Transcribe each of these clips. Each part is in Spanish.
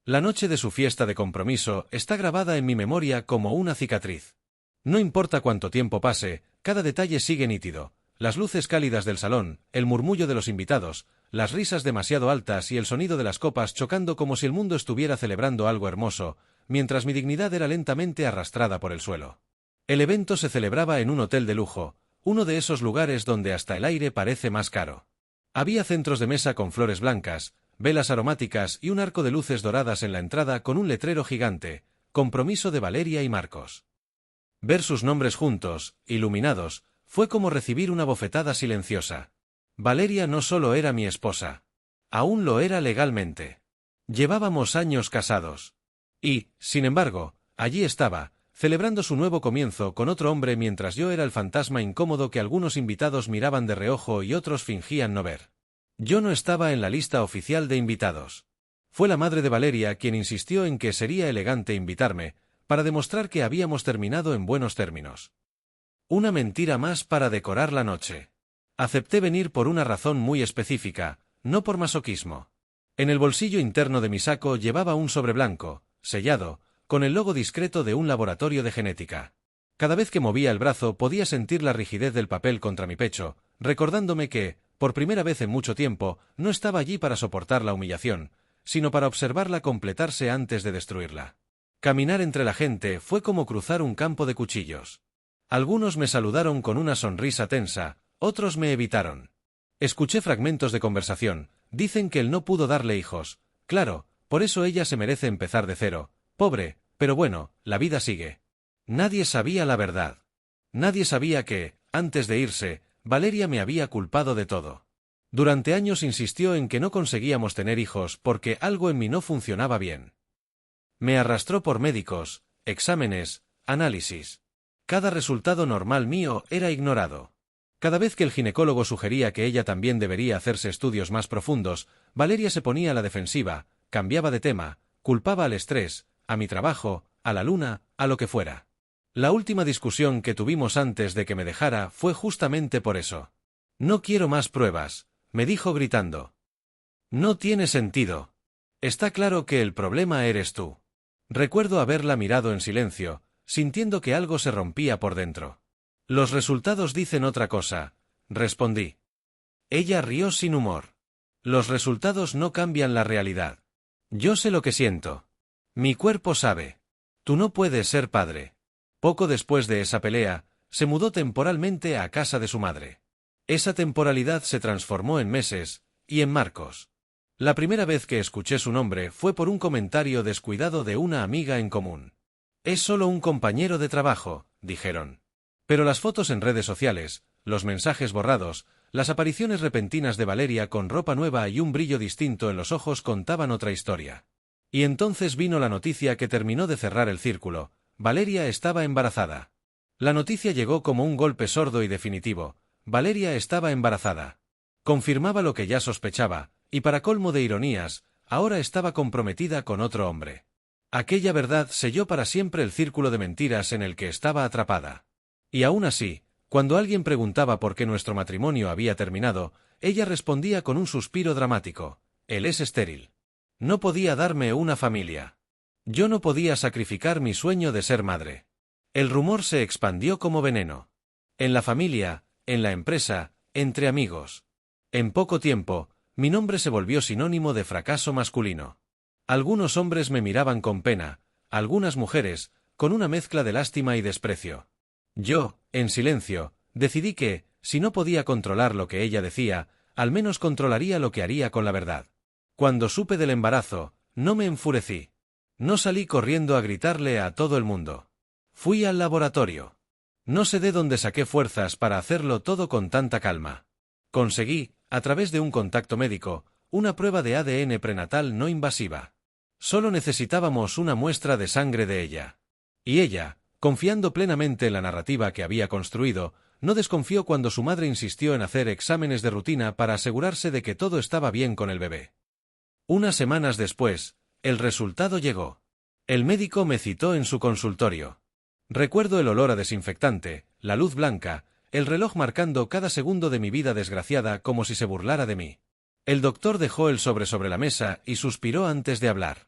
La noche de su fiesta de compromiso está grabada en mi memoria como una cicatriz. No importa cuánto tiempo pase, cada detalle sigue nítido. Las luces cálidas del salón, el murmullo de los invitados, las risas demasiado altas y el sonido de las copas chocando como si el mundo estuviera celebrando algo hermoso, mientras mi dignidad era lentamente arrastrada por el suelo. El evento se celebraba en un hotel de lujo, uno de esos lugares donde hasta el aire parece más caro. Había centros de mesa con flores blancas, velas aromáticas y un arco de luces doradas en la entrada con un letrero gigante, compromiso de Valeria y Marcos. Ver sus nombres juntos, iluminados, fue como recibir una bofetada silenciosa. Valeria no solo era mi esposa. Aún lo era legalmente. Llevábamos años casados. Y, sin embargo, allí estaba, celebrando su nuevo comienzo con otro hombre mientras yo era el fantasma incómodo que algunos invitados miraban de reojo y otros fingían no ver. Yo no estaba en la lista oficial de invitados. Fue la madre de Valeria quien insistió en que sería elegante invitarme, para demostrar que habíamos terminado en buenos términos. Una mentira más para decorar la noche. Acepté venir por una razón muy específica, no por masoquismo. En el bolsillo interno de mi saco llevaba un sobre blanco, sellado, con el logo discreto de un laboratorio de genética. Cada vez que movía el brazo podía sentir la rigidez del papel contra mi pecho, recordándome que, por primera vez en mucho tiempo, no estaba allí para soportar la humillación, sino para observarla completarse antes de destruirla. Caminar entre la gente fue como cruzar un campo de cuchillos. Algunos me saludaron con una sonrisa tensa, otros me evitaron. Escuché fragmentos de conversación. Dicen que él no pudo darle hijos. Claro, por eso ella se merece empezar de cero. Pobre, pero bueno, la vida sigue. Nadie sabía la verdad. Nadie sabía que, antes de irse, Valeria me había culpado de todo. Durante años insistió en que no conseguíamos tener hijos porque algo en mí no funcionaba bien. Me arrastró por médicos, exámenes, análisis. Cada resultado normal mío era ignorado. Cada vez que el ginecólogo sugería que ella también debería hacerse estudios más profundos, Valeria se ponía a la defensiva, cambiaba de tema, culpaba al estrés, a mi trabajo, a la luna, a lo que fuera. La última discusión que tuvimos antes de que me dejara fue justamente por eso. No quiero más pruebas, me dijo gritando. No tiene sentido. Está claro que el problema eres tú. Recuerdo haberla mirado en silencio, sintiendo que algo se rompía por dentro. Los resultados dicen otra cosa, respondí. Ella rió sin humor. Los resultados no cambian la realidad. Yo sé lo que siento. Mi cuerpo sabe. Tú no puedes ser padre. Poco después de esa pelea, se mudó temporalmente a casa de su madre. Esa temporalidad se transformó en meses, y en Marcos. La primera vez que escuché su nombre fue por un comentario descuidado de una amiga en común. Es solo un compañero de trabajo, dijeron. Pero las fotos en redes sociales, los mensajes borrados, las apariciones repentinas de Valeria con ropa nueva y un brillo distinto en los ojos contaban otra historia. Y entonces vino la noticia que terminó de cerrar el círculo. Valeria estaba embarazada. La noticia llegó como un golpe sordo y definitivo. Valeria estaba embarazada. Confirmaba lo que ya sospechaba, y para colmo de ironías, ahora estaba comprometida con otro hombre. Aquella verdad selló para siempre el círculo de mentiras en el que estaba atrapada. Y aún así, cuando alguien preguntaba por qué nuestro matrimonio había terminado, ella respondía con un suspiro dramático. Él es estéril. No podía darme una familia. Yo no podía sacrificar mi sueño de ser madre. El rumor se expandió como veneno. En la familia, en la empresa, entre amigos. En poco tiempo, mi nombre se volvió sinónimo de fracaso masculino. Algunos hombres me miraban con pena, algunas mujeres, con una mezcla de lástima y desprecio. Yo, en silencio, decidí que, si no podía controlar lo que ella decía, al menos controlaría lo que haría con la verdad. Cuando supe del embarazo, no me enfurecí. No salí corriendo a gritarle a todo el mundo. Fui al laboratorio. No sé de dónde saqué fuerzas para hacerlo todo con tanta calma. Conseguí, a través de un contacto médico, una prueba de ADN prenatal no invasiva. Solo necesitábamos una muestra de sangre de ella. Y ella, confiando plenamente en la narrativa que había construido, no desconfió cuando su madre insistió en hacer exámenes de rutina para asegurarse de que todo estaba bien con el bebé. Unas semanas después, el resultado llegó. El médico me citó en su consultorio. Recuerdo el olor a desinfectante, la luz blanca, el reloj marcando cada segundo de mi vida desgraciada como si se burlara de mí. El doctor dejó el sobre la mesa y suspiró antes de hablar.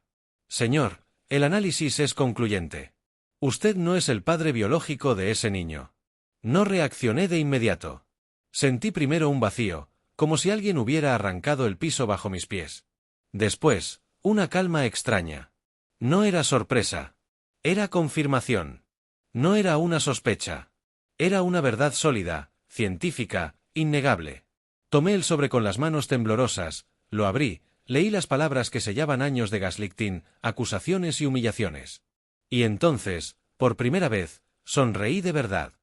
Señor, el análisis es concluyente. Usted no es el padre biológico de ese niño. No reaccioné de inmediato. Sentí primero un vacío, como si alguien hubiera arrancado el piso bajo mis pies. Después, una calma extraña. No era sorpresa. Era confirmación. No era una sospecha. Era una verdad sólida, científica, innegable. Tomé el sobre con las manos temblorosas, lo abrí, leí las palabras que sellaban años de gaslighting, acusaciones y humillaciones. Y entonces, por primera vez, sonreí de verdad.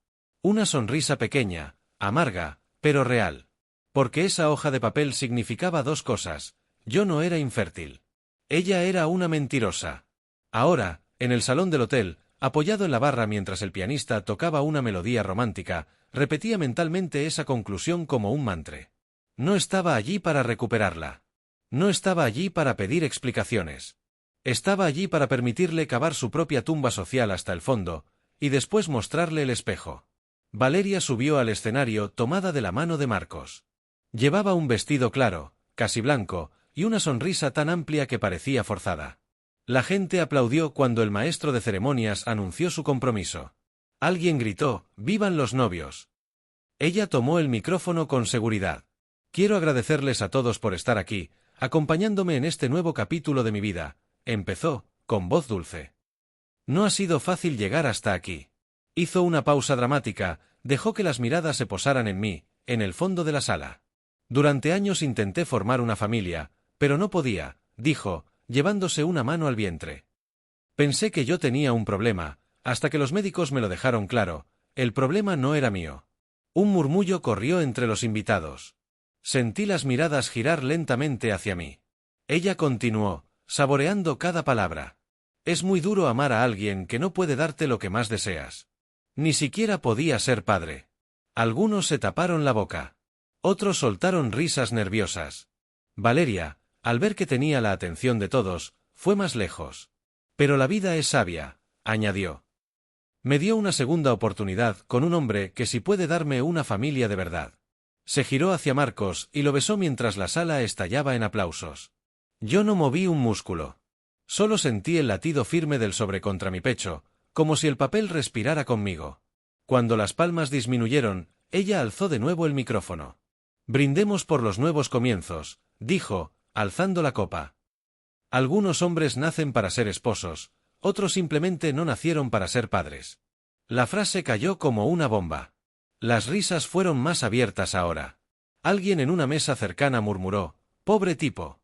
Una sonrisa pequeña, amarga, pero real. Porque esa hoja de papel significaba dos cosas: yo no era infértil. Ella era una mentirosa. Ahora, en el salón del hotel, apoyado en la barra mientras el pianista tocaba una melodía romántica, repetía mentalmente esa conclusión como un mantra. No estaba allí para recuperarla. No estaba allí para pedir explicaciones. Estaba allí para permitirle cavar su propia tumba social hasta el fondo, y después mostrarle el espejo. Valeria subió al escenario tomada de la mano de Marcos. Llevaba un vestido claro, casi blanco, y una sonrisa tan amplia que parecía forzada. La gente aplaudió cuando el maestro de ceremonias anunció su compromiso. Alguien gritó: ¡Vivan los novios! Ella tomó el micrófono con seguridad. Quiero agradecerles a todos por estar aquí, acompañándome en este nuevo capítulo de mi vida, empezó, con voz dulce. No ha sido fácil llegar hasta aquí. Hizo una pausa dramática, dejó que las miradas se posaran en mí, en el fondo de la sala. Durante años intenté formar una familia, pero no podía, dijo, llevándose una mano al vientre. Pensé que yo tenía un problema, hasta que los médicos me lo dejaron claro: el problema no era mío. Un murmullo corrió entre los invitados. Sentí las miradas girar lentamente hacia mí. Ella continuó, saboreando cada palabra. Es muy duro amar a alguien que no puede darte lo que más deseas. Ni siquiera podía ser padre. Algunos se taparon la boca. Otros soltaron risas nerviosas. Valeria, al ver que tenía la atención de todos, fue más lejos. Pero la vida es sabia, añadió. Me dio una segunda oportunidad con un hombre que sí puede darme una familia de verdad. Se giró hacia Marcos y lo besó mientras la sala estallaba en aplausos. Yo no moví un músculo. Solo sentí el latido firme del sobre contra mi pecho, como si el papel respirara conmigo. Cuando las palmas disminuyeron, ella alzó de nuevo el micrófono. Brindemos por los nuevos comienzos, dijo, alzando la copa. Algunos hombres nacen para ser esposos, otros simplemente no nacieron para ser padres. La frase cayó como una bomba. Las risas fueron más abiertas ahora. Alguien en una mesa cercana murmuró: «Pobre tipo».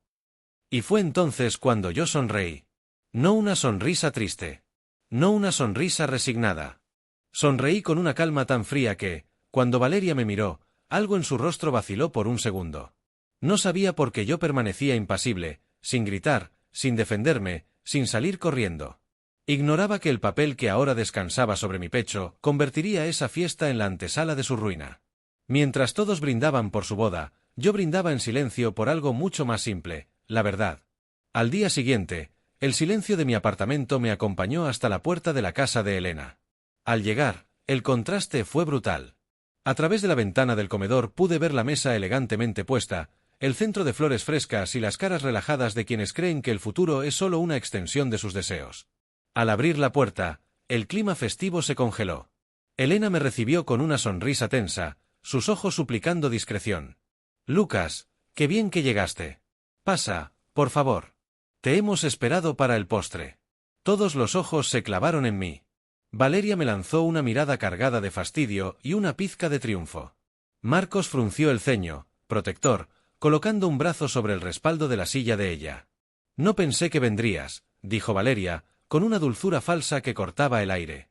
Y fue entonces cuando yo sonreí. No una sonrisa triste. No una sonrisa resignada. Sonreí con una calma tan fría que, cuando Valeria me miró, algo en su rostro vaciló por un segundo. No sabía por qué yo permanecía impasible, sin gritar, sin defenderme, sin salir corriendo. Ignoraba que el papel que ahora descansaba sobre mi pecho convertiría esa fiesta en la antesala de su ruina. Mientras todos brindaban por su boda, yo brindaba en silencio por algo mucho más simple: la verdad. Al día siguiente, el silencio de mi apartamento me acompañó hasta la puerta de la casa de Elena. Al llegar, el contraste fue brutal. A través de la ventana del comedor pude ver la mesa elegantemente puesta, el centro de flores frescas y las caras relajadas de quienes creen que el futuro es solo una extensión de sus deseos. Al abrir la puerta, el clima festivo se congeló. Elena me recibió con una sonrisa tensa, sus ojos suplicando discreción. «Lucas, qué bien que llegaste. Pasa, por favor. Te hemos esperado para el postre». Todos los ojos se clavaron en mí. Valeria me lanzó una mirada cargada de fastidio y una pizca de triunfo. Marcos frunció el ceño, protector, colocando un brazo sobre el respaldo de la silla de ella. «No pensé que vendrías», dijo Valeria, con una dulzura falsa que cortaba el aire.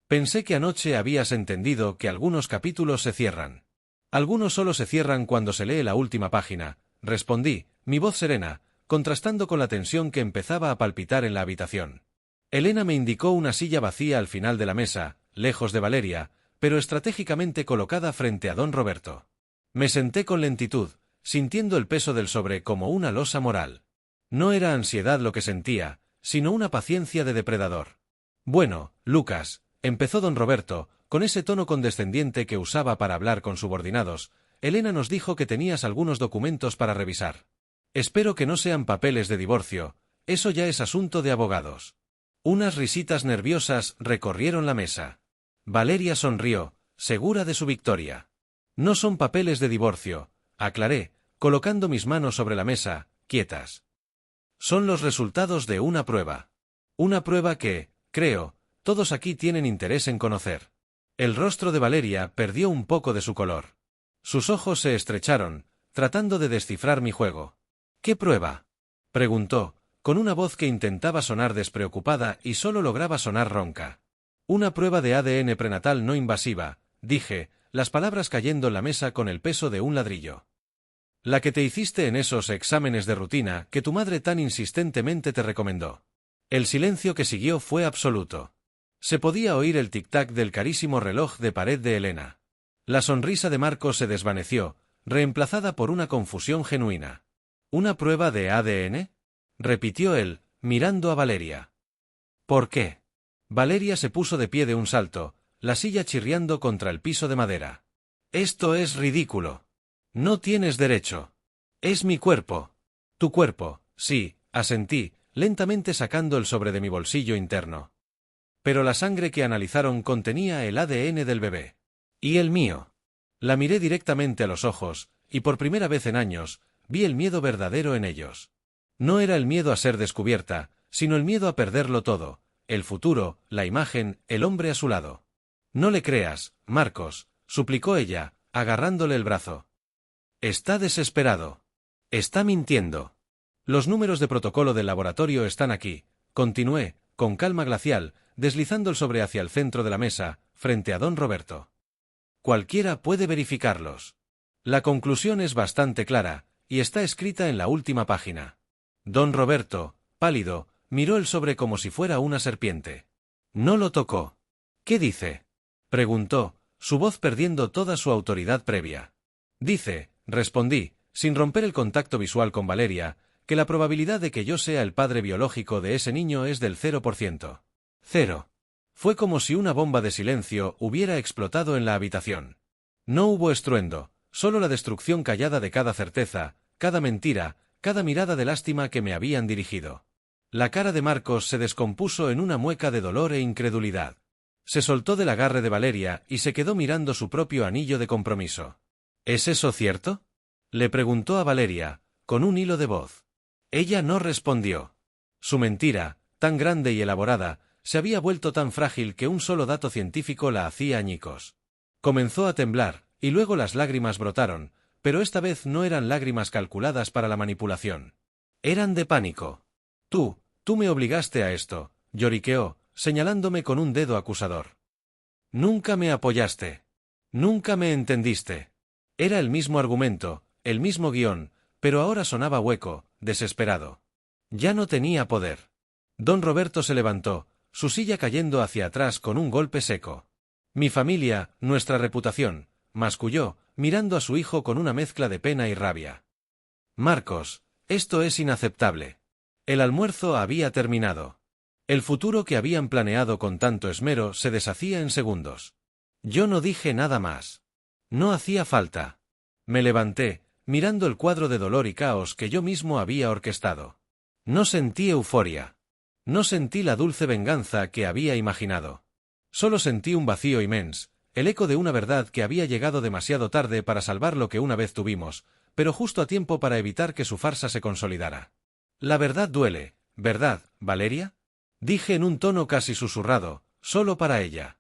«Pensé que anoche habías entendido que algunos capítulos se cierran». «Algunos solo se cierran cuando se lee la última página», respondí, mi voz serena, contrastando con la tensión que empezaba a palpitar en la habitación. Elena me indicó una silla vacía al final de la mesa, lejos de Valeria, pero estratégicamente colocada frente a don Roberto. Me senté con lentitud, sintiendo el peso del sobre como una losa moral. No era ansiedad lo que sentía, sino una paciencia de depredador. «Bueno, Lucas», empezó don Roberto, con ese tono condescendiente que usaba para hablar con subordinados, «Elena nos dijo que tenías algunos documentos para revisar. Espero que no sean papeles de divorcio. eso ya es asunto de abogados. Unas risitas nerviosas recorrieron la mesa. Valeria sonrió, segura de su victoria. No son papeles de divorcio, aclaré, colocando mis manos sobre la mesa, quietas. Son los resultados de una prueba. Una prueba que, creo, todos aquí tienen interés en conocer. El rostro de Valeria perdió un poco de su color. Sus ojos se estrecharon, tratando de descifrar mi juego. ¿Qué prueba?, preguntó, con una voz que intentaba sonar despreocupada y solo lograba sonar ronca. Una prueba de ADN prenatal no invasiva, dije, las palabras cayendo en la mesa con el peso de un ladrillo. La que te hiciste en esos exámenes de rutina que tu madre tan insistentemente te recomendó. El silencio que siguió fue absoluto. Se podía oír el tic-tac del carísimo reloj de pared de Elena. La sonrisa de Marcos se desvaneció, reemplazada por una confusión genuina. ¿Una prueba de ADN?, repitió él, mirando a Valeria. ¿Por qué? Valeria se puso de pie de un salto, la silla chirriando contra el piso de madera. Esto es ridículo. No tienes derecho. Es mi cuerpo. Tu cuerpo, sí, asentí, lentamente sacando el sobre de mi bolsillo interno. Pero la sangre que analizaron contenía el ADN del bebé. ¿Y el mío? La miré directamente a los ojos, y por primera vez en años, vi el miedo verdadero en ellos. No era el miedo a ser descubierta, sino el miedo a perderlo todo, el futuro, la imagen, el hombre a su lado. No le creas, Marcos, suplicó ella, agarrándole el brazo. Está desesperado. Está mintiendo. Los números de protocolo del laboratorio están aquí, continué, con calma glacial, deslizando el sobre hacia el centro de la mesa, frente a don Roberto. Cualquiera puede verificarlos. La conclusión es bastante clara, y está escrita en la última página. Don Roberto, pálido, miró el sobre como si fuera una serpiente. No lo tocó. ¿Qué dice?, preguntó, su voz perdiendo toda su autoridad previa. Dice, respondí, sin romper el contacto visual con Valeria, que la probabilidad de que yo sea el padre biológico de ese niño es del 0%. 0. Fue como si una bomba de silencio hubiera explotado en la habitación. No hubo estruendo, solo la destrucción callada de cada certeza, cada mentira, cada mirada de lástima que me habían dirigido. La cara de Marcos se descompuso en una mueca de dolor e incredulidad. Se soltó del agarre de Valeria y se quedó mirando su propio anillo de compromiso. ¿Es eso cierto?, le preguntó a Valeria, con un hilo de voz. Ella no respondió. Su mentira, tan grande y elaborada, se había vuelto tan frágil que un solo dato científico la hacía añicos. Comenzó a temblar, y luego las lágrimas brotaron, pero esta vez no eran lágrimas calculadas para la manipulación. Eran de pánico. Tú me obligaste a esto, lloriqueó, señalándome con un dedo acusador. Nunca me apoyaste. Nunca me entendiste. Era el mismo argumento, el mismo guión, pero ahora sonaba hueco, desesperado. Ya no tenía poder. Don Roberto se levantó, su silla cayendo hacia atrás con un golpe seco. Mi familia, nuestra reputación, masculló, mirando a su hijo con una mezcla de pena y rabia. Marcos, esto es inaceptable. El almuerzo había terminado. El futuro que habían planeado con tanto esmero se deshacía en segundos. Yo no dije nada más. No hacía falta. Me levanté, mirando el cuadro de dolor y caos que yo mismo había orquestado. No sentí euforia. No sentí la dulce venganza que había imaginado. Solo sentí un vacío inmenso, el eco de una verdad que había llegado demasiado tarde para salvar lo que una vez tuvimos, pero justo a tiempo para evitar que su farsa se consolidara. La verdad duele, ¿verdad, Valeria?, dije en un tono casi susurrado, solo para ella.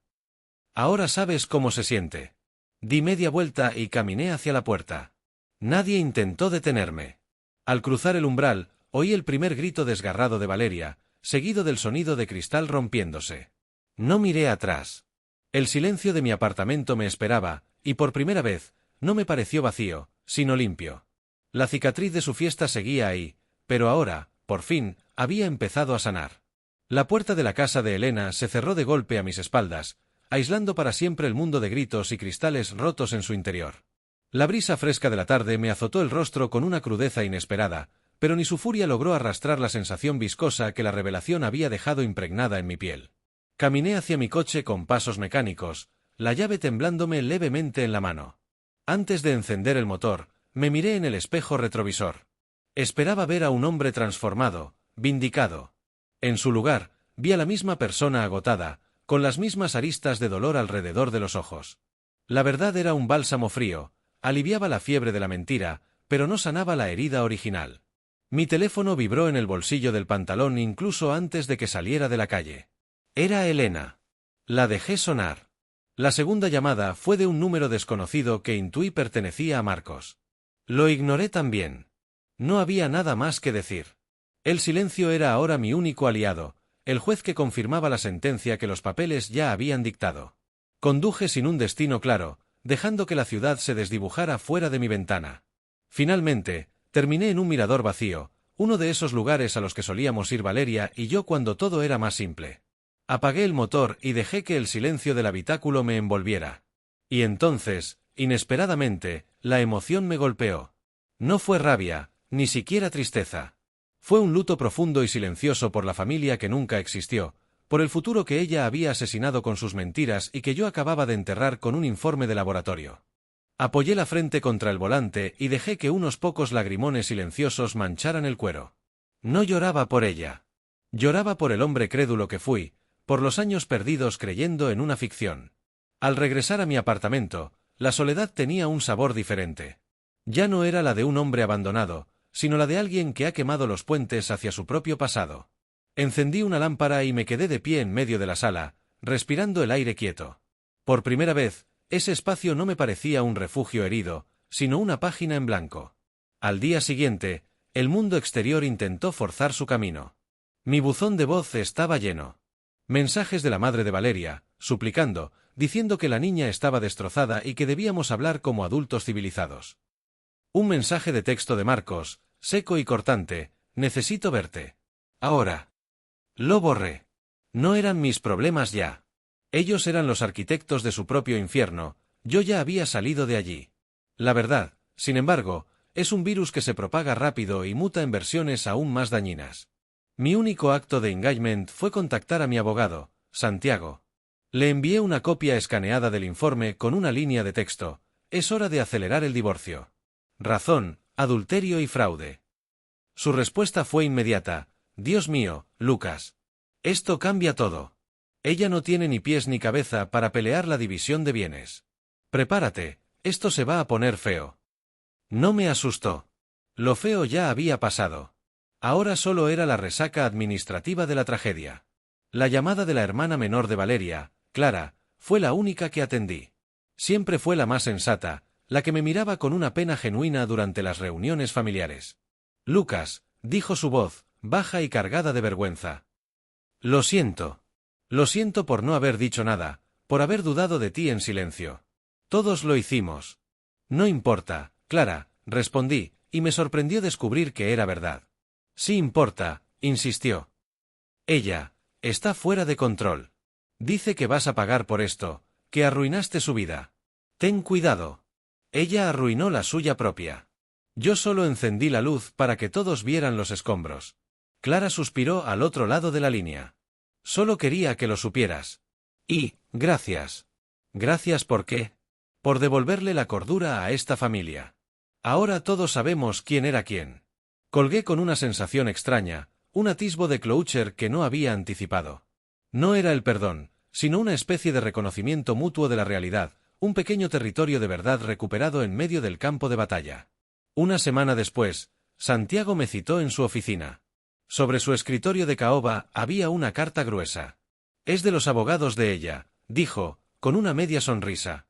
Ahora sabes cómo se siente. Di media vuelta y caminé hacia la puerta. Nadie intentó detenerme. Al cruzar el umbral, oí el primer grito desgarrado de Valeria, seguido del sonido de cristal rompiéndose. No miré atrás. El silencio de mi apartamento me esperaba, y por primera vez, no me pareció vacío, sino limpio. La cicatriz de su fiesta seguía ahí, pero ahora, por fin, había empezado a sanar. La puerta de la casa de Elena se cerró de golpe a mis espaldas, aislando para siempre el mundo de gritos y cristales rotos en su interior. La brisa fresca de la tarde me azotó el rostro con una crudeza inesperada, pero ni su furia logró arrastrar la sensación viscosa que la revelación había dejado impregnada en mi piel. Caminé hacia mi coche con pasos mecánicos, la llave temblándome levemente en la mano. Antes de encender el motor, me miré en el espejo retrovisor. Esperaba ver a un hombre transformado, vindicado. En su lugar, vi a la misma persona agotada, con las mismas aristas de dolor alrededor de los ojos. La verdad era un bálsamo frío, aliviaba la fiebre de la mentira, pero no sanaba la herida original. Mi teléfono vibró en el bolsillo del pantalón incluso antes de que saliera de la calle. Era Elena. La dejé sonar. La segunda llamada fue de un número desconocido que intuí pertenecía a Marcos. Lo ignoré también. No había nada más que decir. El silencio era ahora mi único aliado, el juez que confirmaba la sentencia que los papeles ya habían dictado. Conduje sin un destino claro, dejando que la ciudad se desdibujara fuera de mi ventana. Finalmente, terminé en un mirador vacío, uno de esos lugares a los que solíamos ir Valeria y yo cuando todo era más simple. Apagué el motor y dejé que el silencio del habitáculo me envolviera. Y entonces, inesperadamente, la emoción me golpeó. No fue rabia, ni siquiera tristeza. Fue un luto profundo y silencioso por la familia que nunca existió, por el futuro que ella había asesinado con sus mentiras y que yo acababa de enterrar con un informe de laboratorio. Apoyé la frente contra el volante y dejé que unos pocos lagrimones silenciosos mancharan el cuero. No lloraba por ella. Lloraba por el hombre crédulo que fui, por los años perdidos creyendo en una ficción. Al regresar a mi apartamento, la soledad tenía un sabor diferente. Ya no era la de un hombre abandonado, sino la de alguien que ha quemado los puentes hacia su propio pasado. Encendí una lámpara y me quedé de pie en medio de la sala, respirando el aire quieto. Por primera vez, ese espacio no me parecía un refugio herido, sino una página en blanco. Al día siguiente, el mundo exterior intentó forzar su camino. Mi buzón de voz estaba lleno. Mensajes de la madre de Valeria, suplicando, diciendo que la niña estaba destrozada y que debíamos hablar como adultos civilizados. Un mensaje de texto de Marcos, seco y cortante: necesito verte. Ahora. Lo borré. No eran mis problemas ya. Ellos eran los arquitectos de su propio infierno, yo ya había salido de allí. La verdad, sin embargo, es un virus que se propaga rápido y muta en versiones aún más dañinas. Mi único acto de engagement fue contactar a mi abogado, Santiago. Le envié una copia escaneada del informe con una línea de texto: es hora de acelerar el divorcio. Razón: adulterio y fraude. Su respuesta fue inmediata: Dios mío, Lucas. Esto cambia todo. Ella no tiene ni pies ni cabeza para pelear la división de bienes. Prepárate, esto se va a poner feo. No me asustó. Lo feo ya había pasado. Ahora solo era la resaca administrativa de la tragedia. La llamada de la hermana menor de Valeria, Clara, fue la única que atendí. Siempre fue la más sensata, la que me miraba con una pena genuina durante las reuniones familiares. Lucas, dijo su voz, baja y cargada de vergüenza. Lo siento. Lo siento por no haber dicho nada, por haber dudado de ti en silencio. Todos lo hicimos. No importa, Clara, respondí, y me sorprendió descubrir que era verdad. Sí importa, insistió. Ella está fuera de control. Dice que vas a pagar por esto, que arruinaste su vida. Ten cuidado. Ella arruinó la suya propia. Yo solo encendí la luz para que todos vieran los escombros. Clara suspiró al otro lado de la línea. Solo quería que lo supieras. Y, gracias. ¿Gracias por qué? Por devolverle la cordura a esta familia. Ahora todos sabemos quién era quién. Colgué con una sensación extraña, un atisbo de closure que no había anticipado. No era el perdón, sino una especie de reconocimiento mutuo de la realidad, un pequeño territorio de verdad recuperado en medio del campo de batalla. Una semana después, Santiago me citó en su oficina. Sobre su escritorio de caoba había una carta gruesa. Es de los abogados de ella, dijo, con una media sonrisa.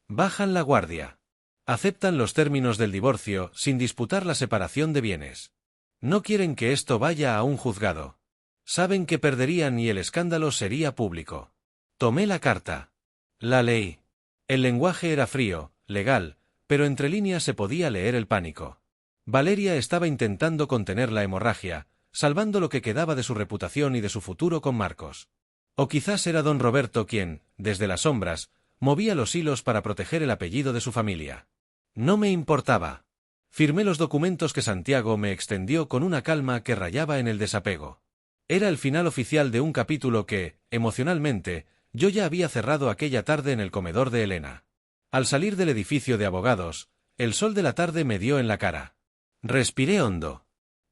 Bajan la guardia. Aceptan los términos del divorcio sin disputar la separación de bienes. No quieren que esto vaya a un juzgado. Saben que perderían y el escándalo sería público. Tomé la carta. La leí. El lenguaje era frío, legal, pero entre líneas se podía leer el pánico. Valeria estaba intentando contener la hemorragia, salvando lo que quedaba de su reputación y de su futuro con Marcos. O quizás era don Roberto quien, desde las sombras, movía los hilos para proteger el apellido de su familia. No me importaba. Firmé los documentos que Santiago me extendió con una calma que rayaba en el desapego. Era el final oficial de un capítulo que, emocionalmente, yo ya había cerrado aquella tarde en el comedor de Elena. Al salir del edificio de abogados, el sol de la tarde me dio en la cara. Respiré hondo.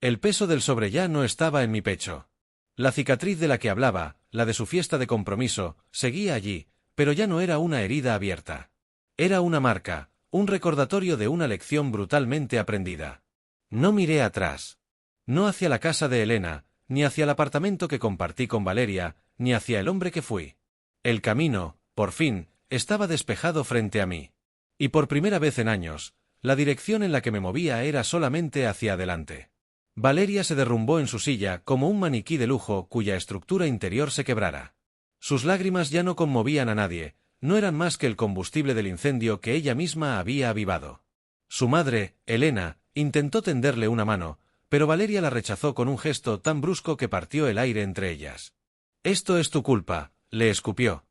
El peso del sobre ya no estaba en mi pecho. La cicatriz de la que hablaba, la de su fiesta de compromiso, seguía allí, pero ya no era una herida abierta. Era una marca, un recordatorio de una lección brutalmente aprendida. No miré atrás. No hacia la casa de Elena, ni hacia el apartamento que compartí con Valeria, ni hacia el hombre que fui. El camino, por fin, estaba despejado frente a mí. Y por primera vez en años, la dirección en la que me movía era solamente hacia adelante. Valeria se derrumbó en su silla como un maniquí de lujo cuya estructura interior se quebrara. Sus lágrimas ya no conmovían a nadie, no eran más que el combustible del incendio que ella misma había avivado. Su madre, Elena, intentó tenderle una mano, pero Valeria la rechazó con un gesto tan brusco que partió el aire entre ellas. «Esto es tu culpa», le escupió.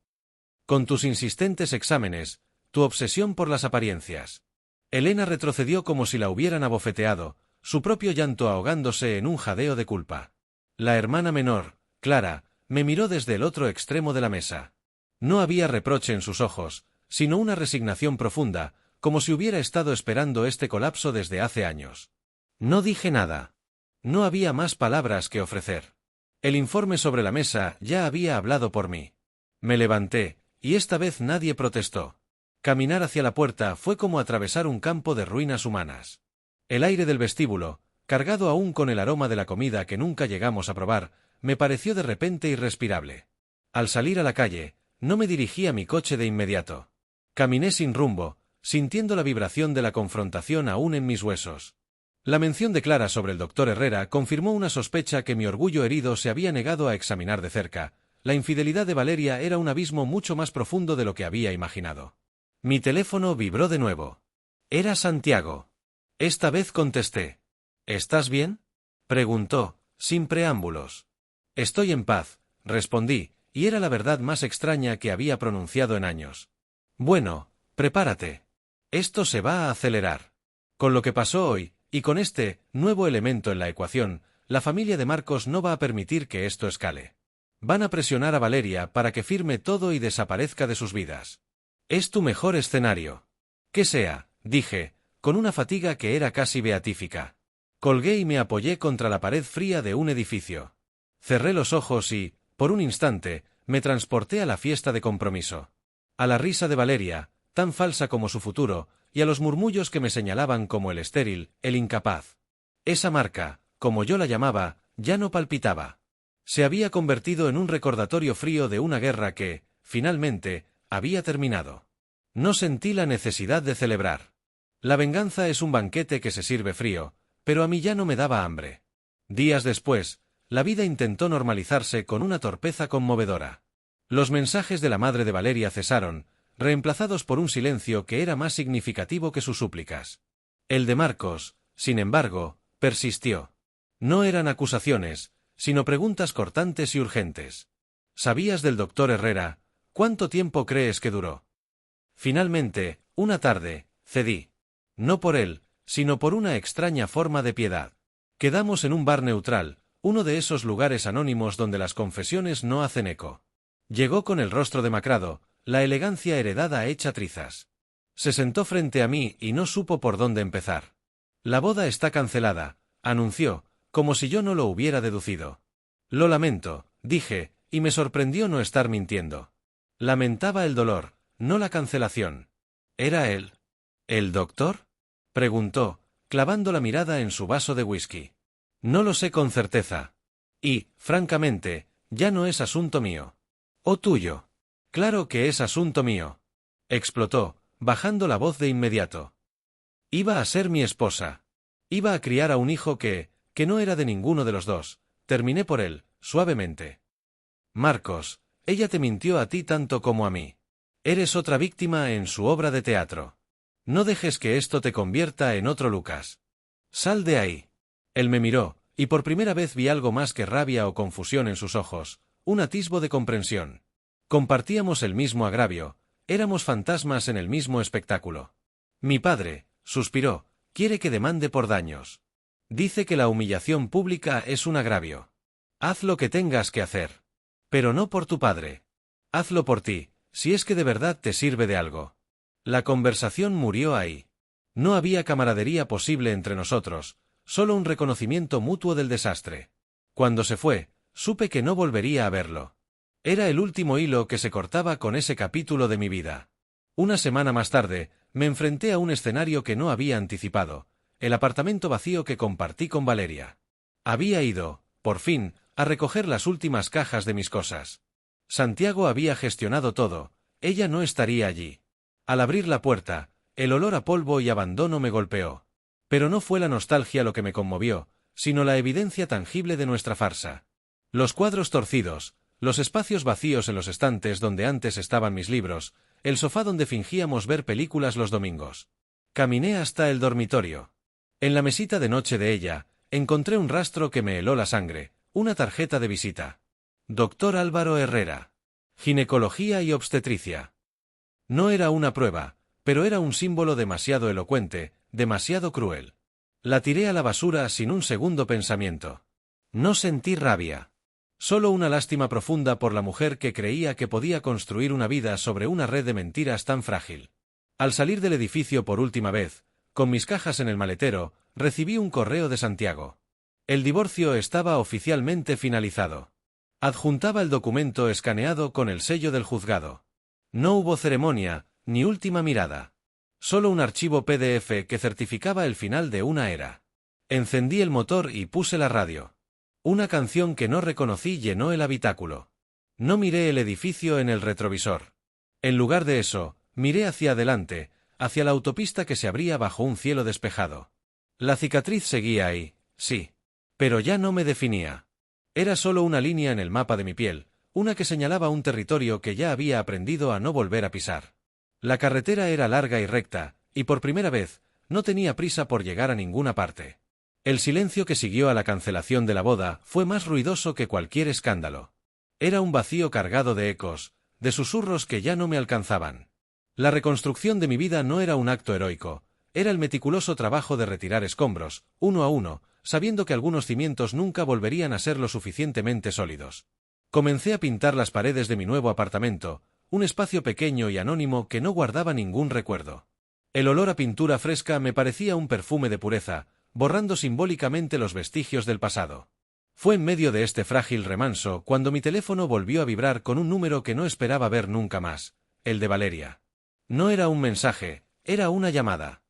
«Con tus insistentes exámenes, tu obsesión por las apariencias». Elena retrocedió como si la hubieran abofeteado, su propio llanto ahogándose en un jadeo de culpa. La hermana menor, Clara, me miró desde el otro extremo de la mesa. No había reproche en sus ojos, sino una resignación profunda, como si hubiera estado esperando este colapso desde hace años. No dije nada. No había más palabras que ofrecer. El informe sobre la mesa ya había hablado por mí. Me levanté, y esta vez nadie protestó. Caminar hacia la puerta fue como atravesar un campo de ruinas humanas. El aire del vestíbulo, cargado aún con el aroma de la comida que nunca llegamos a probar, me pareció de repente irrespirable. Al salir a la calle, no me dirigí a mi coche de inmediato. Caminé sin rumbo, sintiendo la vibración de la confrontación aún en mis huesos. La mención de Clara sobre el doctor Herrera confirmó una sospecha que mi orgullo herido se había negado a examinar de cerca. La infidelidad de Valeria era un abismo mucho más profundo de lo que había imaginado. Mi teléfono vibró de nuevo. Era Santiago. Esta vez contesté. «¿Estás bien?», preguntó, sin preámbulos. «Estoy en paz», respondí, y era la verdad más extraña que había pronunciado en años. «Bueno, prepárate. Esto se va a acelerar. Con lo que pasó hoy, y con este nuevo elemento en la ecuación, la familia de Marcos no va a permitir que esto escale. Van a presionar a Valeria para que firme todo y desaparezca de sus vidas. Es tu mejor escenario». «Que sea», dije, con una fatiga que era casi beatífica. Colgué y me apoyé contra la pared fría de un edificio. Cerré los ojos y, por un instante, me transporté a la fiesta de compromiso. A la risa de Valeria, tan falsa como su futuro, y a los murmullos que me señalaban como el estéril, el incapaz. Esa marca, como yo la llamaba, ya no palpitaba. Se había convertido en un recordatorio frío de una guerra que, finalmente, había terminado. No sentí la necesidad de celebrar. La venganza es un banquete que se sirve frío, pero a mí ya no me daba hambre. Días después, la vida intentó normalizarse con una torpeza conmovedora. Los mensajes de la madre de Valeria cesaron, reemplazados por un silencio que era más significativo que sus súplicas. El de Marcos, sin embargo, persistió. No eran acusaciones, sino preguntas cortantes y urgentes. «¿Sabías del doctor Herrera? ¿Cuánto tiempo crees que duró?» Finalmente, una tarde, cedí. No por él, sino por una extraña forma de piedad. Quedamos en un bar neutral, uno de esos lugares anónimos donde las confesiones no hacen eco. Llegó con el rostro demacrado, la elegancia heredada hecha trizas. Se sentó frente a mí y no supo por dónde empezar. «La boda está cancelada», anunció, como si yo no lo hubiera deducido. «Lo lamento», dije, y me sorprendió no estar mintiendo. Lamentaba el dolor, no la cancelación. ¿Era él? ¿El doctor?, preguntó, clavando la mirada en su vaso de whisky. «No lo sé con certeza. Y, francamente, ya no es asunto mío». «¿O tuyo?» «Claro que es asunto mío», explotó, bajando la voz de inmediato. «Iba a ser mi esposa. Iba a criar a un hijo que no era de ninguno de los dos», terminé por él, suavemente. «Marcos, ella te mintió a ti tanto como a mí. Eres otra víctima en su obra de teatro. No dejes que esto te convierta en otro Lucas. Sal de ahí». Él me miró, y por primera vez vi algo más que rabia o confusión en sus ojos, un atisbo de comprensión. Compartíamos el mismo agravio, éramos fantasmas en el mismo espectáculo. «Mi padre», suspiró, «quiere que demande por daños. Dice que la humillación pública es un agravio. Haz lo que tengas que hacer. Pero no por tu padre. Hazlo por ti, si es que de verdad te sirve de algo». La conversación murió ahí. No había camaradería posible entre nosotros, solo un reconocimiento mutuo del desastre. Cuando se fue, supe que no volvería a verlo. Era el último hilo que se cortaba con ese capítulo de mi vida. Una semana más tarde, me enfrenté a un escenario que no había anticipado, el apartamento vacío que compartí con Valeria. Había ido, por fin, a recoger las últimas cajas de mis cosas. Santiago había gestionado todo, ella no estaría allí. Al abrir la puerta, el olor a polvo y abandono me golpeó. Pero no fue la nostalgia lo que me conmovió, sino la evidencia tangible de nuestra farsa. Los cuadros torcidos, los espacios vacíos en los estantes donde antes estaban mis libros, el sofá donde fingíamos ver películas los domingos. Caminé hasta el dormitorio. En la mesita de noche de ella, encontré un rastro que me heló la sangre, una tarjeta de visita. Dr. Álvaro Herrera. Ginecología y obstetricia. No era una prueba, pero era un símbolo demasiado elocuente, demasiado cruel. La tiré a la basura sin un segundo pensamiento. No sentí rabia. Solo una lástima profunda por la mujer que creía que podía construir una vida sobre una red de mentiras tan frágil. Al salir del edificio por última vez, con mis cajas en el maletero, recibí un correo de Santiago. El divorcio estaba oficialmente finalizado. Adjuntaba el documento escaneado con el sello del juzgado. No hubo ceremonia, ni última mirada. Solo un archivo PDF que certificaba el final de una era. Encendí el motor y puse la radio. Una canción que no reconocí llenó el habitáculo. No miré el edificio en el retrovisor. En lugar de eso, miré hacia adelante, hacia la autopista que se abría bajo un cielo despejado. La cicatriz seguía ahí, sí. Pero ya no me definía. Era solo una línea en el mapa de mi piel, una que señalaba un territorio que ya había aprendido a no volver a pisar. La carretera era larga y recta, y por primera vez, no tenía prisa por llegar a ninguna parte. El silencio que siguió a la cancelación de la boda fue más ruidoso que cualquier escándalo. Era un vacío cargado de ecos, de susurros que ya no me alcanzaban. La reconstrucción de mi vida no era un acto heroico, era el meticuloso trabajo de retirar escombros, uno a uno, sabiendo que algunos cimientos nunca volverían a ser lo suficientemente sólidos. Comencé a pintar las paredes de mi nuevo apartamento, un espacio pequeño y anónimo que no guardaba ningún recuerdo. El olor a pintura fresca me parecía un perfume de pureza, borrando simbólicamente los vestigios del pasado. Fue en medio de este frágil remanso cuando mi teléfono volvió a vibrar con un número que no esperaba ver nunca más, el de Valeria. No era un mensaje, era una llamada.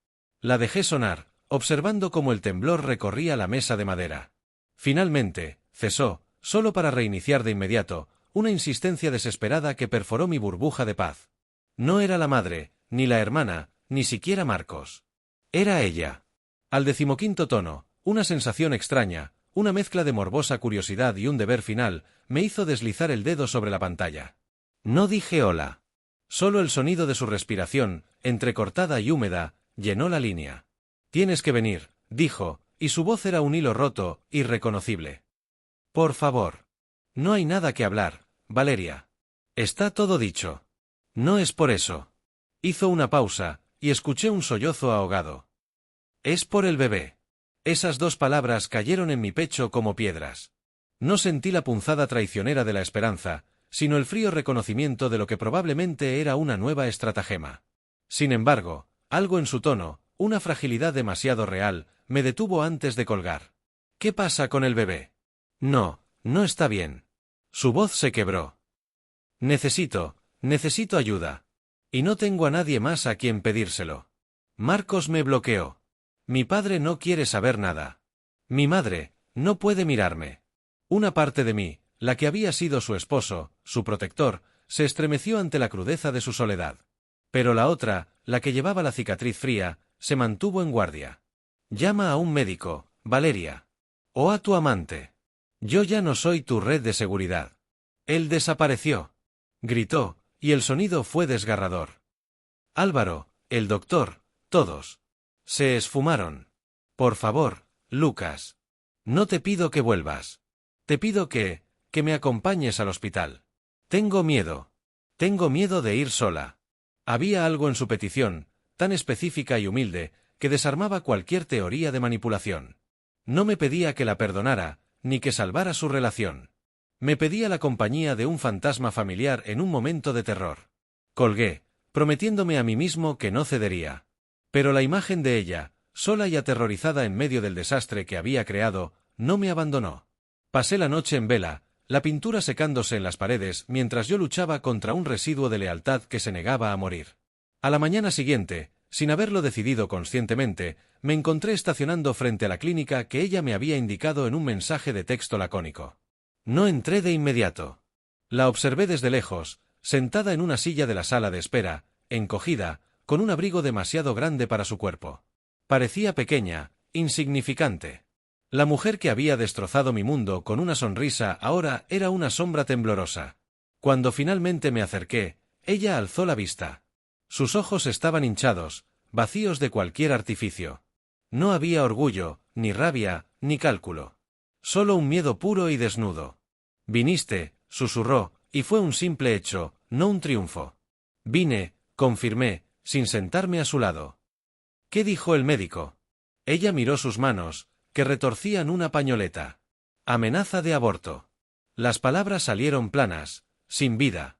La dejé sonar, observando cómo el temblor recorría la mesa de madera. Finalmente, cesó, solo para reiniciar de inmediato, una insistencia desesperada que perforó mi burbuja de paz. No era la madre, ni la hermana, ni siquiera Marcos. Era ella. Al 15º tono, una sensación extraña, una mezcla de morbosa curiosidad y un deber final, me hizo deslizar el dedo sobre la pantalla. No dije hola. Solo el sonido de su respiración, entrecortada y húmeda, llenó la línea. «Tienes que venir», dijo, y su voz era un hilo roto, irreconocible. «Por favor. No hay nada que hablar, Valeria. Está todo dicho. No es por eso». Hizo una pausa, y escuché un sollozo ahogado. «Es por el bebé». Esas dos palabras cayeron en mi pecho como piedras. No sentí la punzada traicionera de la esperanza, sino el frío reconocimiento de lo que probablemente era una nueva estratagema. Sin embargo, algo en su tono, una fragilidad demasiado real, me detuvo antes de colgar. «¿Qué pasa con el bebé?» «No, no está bien». Su voz se quebró. Necesito ayuda. Y no tengo a nadie más a quien pedírselo». Marcos me bloqueó. «Mi padre no quiere saber nada. Mi madre no puede mirarme». Una parte de mí, la que había sido su esposo, su protector, se estremeció ante la crudeza de su soledad. Pero la otra, la que llevaba la cicatriz fría, se mantuvo en guardia. «Llama a un médico, Valeria. O a tu amante. Yo ya no soy tu red de seguridad». Él desapareció. Gritó, y el sonido fue desgarrador. Álvaro, el doctor, todos. Se esfumaron. «Por favor, Lucas. No te pido que vuelvas. Te pido que me acompañes al hospital. Tengo miedo. Tengo miedo de ir sola». Había algo en su petición, tan específica y humilde, que desarmaba cualquier teoría de manipulación. No me pedía que la perdonara, ni que salvara su relación. Me pedía la compañía de un fantasma familiar en un momento de terror. Colgué, prometiéndome a mí mismo que no cedería. Pero la imagen de ella, sola y aterrorizada en medio del desastre que había creado, no me abandonó. Pasé la noche en vela, la pintura secándose en las paredes mientras yo luchaba contra un residuo de lealtad que se negaba a morir. A la mañana siguiente, sin haberlo decidido conscientemente, me encontré estacionando frente a la clínica que ella me había indicado en un mensaje de texto lacónico. No entré de inmediato. La observé desde lejos, sentada en una silla de la sala de espera, encogida, con un abrigo demasiado grande para su cuerpo. Parecía pequeña, insignificante. La mujer que había destrozado mi mundo con una sonrisa ahora era una sombra temblorosa. Cuando finalmente me acerqué, ella alzó la vista. Sus ojos estaban hinchados, vacíos de cualquier artificio. No había orgullo, ni rabia, ni cálculo. Solo un miedo puro y desnudo. Viniste, susurró, y fue un simple hecho, no un triunfo. Vine, confirmé, sin sentarme a su lado. ¿Qué dijo el médico? Ella miró sus manos, que retorcían una pañoleta. Amenaza de aborto. Las palabras salieron planas, sin vida.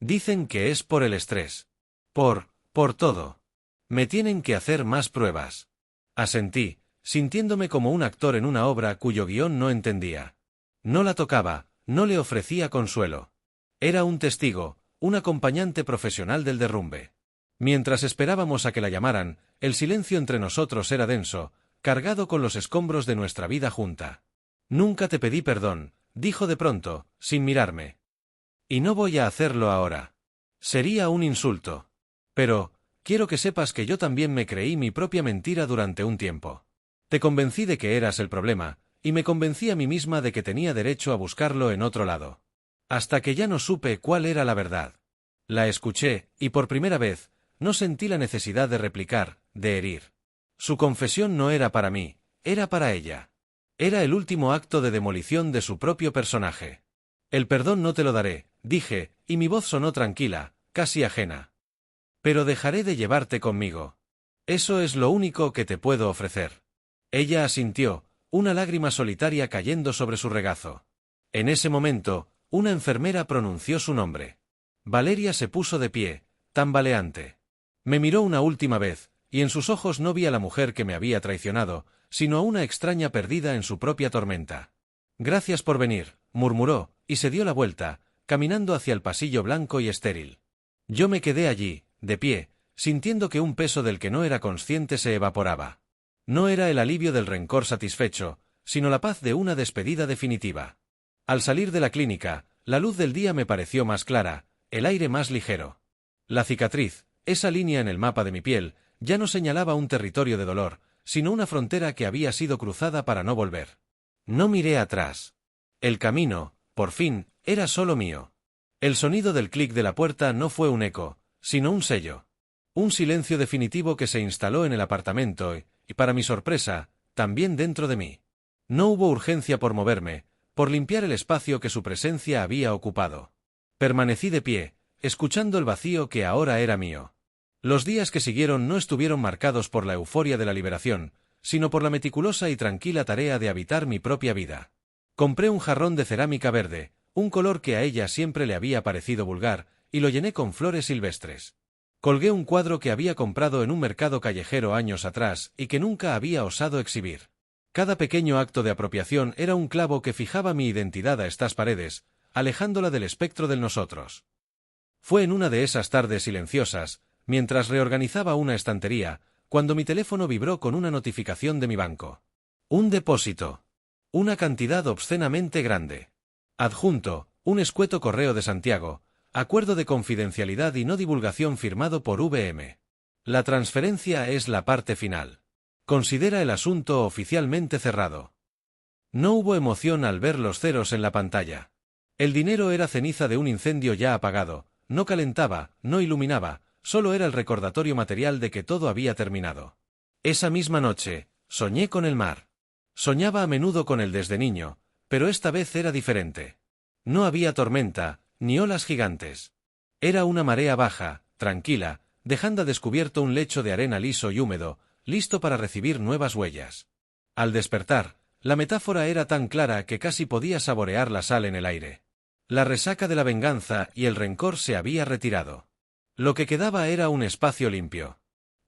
Dicen que es por el estrés. Por todo. Me tienen que hacer más pruebas. Asentí, sintiéndome como un actor en una obra cuyo guión no entendía. No la tocaba, no le ofrecía consuelo. Era un testigo, un acompañante profesional del derrumbe. Mientras esperábamos a que la llamaran, el silencio entre nosotros era denso, cargado con los escombros de nuestra vida junta. Nunca te pedí perdón, dijo de pronto, sin mirarme. Y no voy a hacerlo ahora. Sería un insulto. Pero, quiero que sepas que yo también me creí mi propia mentira durante un tiempo. Te convencí de que eras el problema, y me convencí a mí misma de que tenía derecho a buscarlo en otro lado. Hasta que ya no supe cuál era la verdad. La escuché, y por primera vez, no sentí la necesidad de replicar, de herir. Su confesión no era para mí, era para ella. Era el último acto de demolición de su propio personaje. El perdón no te lo daré, dije, y mi voz sonó tranquila, casi ajena. Pero dejaré de llevarte conmigo. Eso es lo único que te puedo ofrecer. Ella asintió, una lágrima solitaria cayendo sobre su regazo. En ese momento, una enfermera pronunció su nombre. Valeria se puso de pie, tambaleante. Me miró una última vez, y en sus ojos no vi a la mujer que me había traicionado, sino a una extraña perdida en su propia tormenta. Gracias por venir, murmuró, y se dio la vuelta, caminando hacia el pasillo blanco y estéril. Yo me quedé allí, de pie, sintiendo que un peso del que no era consciente se evaporaba. No era el alivio del rencor satisfecho, sino la paz de una despedida definitiva. Al salir de la clínica, la luz del día me pareció más clara, el aire más ligero. La cicatriz, esa línea en el mapa de mi piel, ya no señalaba un territorio de dolor, sino una frontera que había sido cruzada para no volver. No miré atrás. El camino, por fin, era solo mío. El sonido del clic de la puerta no fue un eco, sino un sello. Un silencio definitivo que se instaló en el apartamento y, para mi sorpresa, también dentro de mí. No hubo urgencia por moverme, por limpiar el espacio que su presencia había ocupado. Permanecí de pie, escuchando el vacío que ahora era mío. Los días que siguieron no estuvieron marcados por la euforia de la liberación, sino por la meticulosa y tranquila tarea de habitar mi propia vida. Compré un jarrón de cerámica verde, un color que a ella siempre le había parecido vulgar, y lo llené con flores silvestres. Colgué un cuadro que había comprado en un mercado callejero años atrás y que nunca había osado exhibir. Cada pequeño acto de apropiación era un clavo que fijaba mi identidad a estas paredes, alejándola del espectro del nosotros. Fue en una de esas tardes silenciosas, mientras reorganizaba una estantería, cuando mi teléfono vibró con una notificación de mi banco. Un depósito. Una cantidad obscenamente grande. Adjunto, un escueto correo de Santiago, acuerdo de confidencialidad y no divulgación firmado por VM. La transferencia es la parte final. Considera el asunto oficialmente cerrado. No hubo emoción al ver los ceros en la pantalla. El dinero era ceniza de un incendio ya apagado, no calentaba, no iluminaba, solo era el recordatorio material de que todo había terminado. Esa misma noche, soñé con el mar. Soñaba a menudo con él desde niño, pero esta vez era diferente. No había tormenta, ni olas gigantes. Era una marea baja, tranquila, dejando a descubierto un lecho de arena liso y húmedo, listo para recibir nuevas huellas. Al despertar, la metáfora era tan clara que casi podía saborear la sal en el aire. La resaca de la venganza y el rencor se había retirado. Lo que quedaba era un espacio limpio.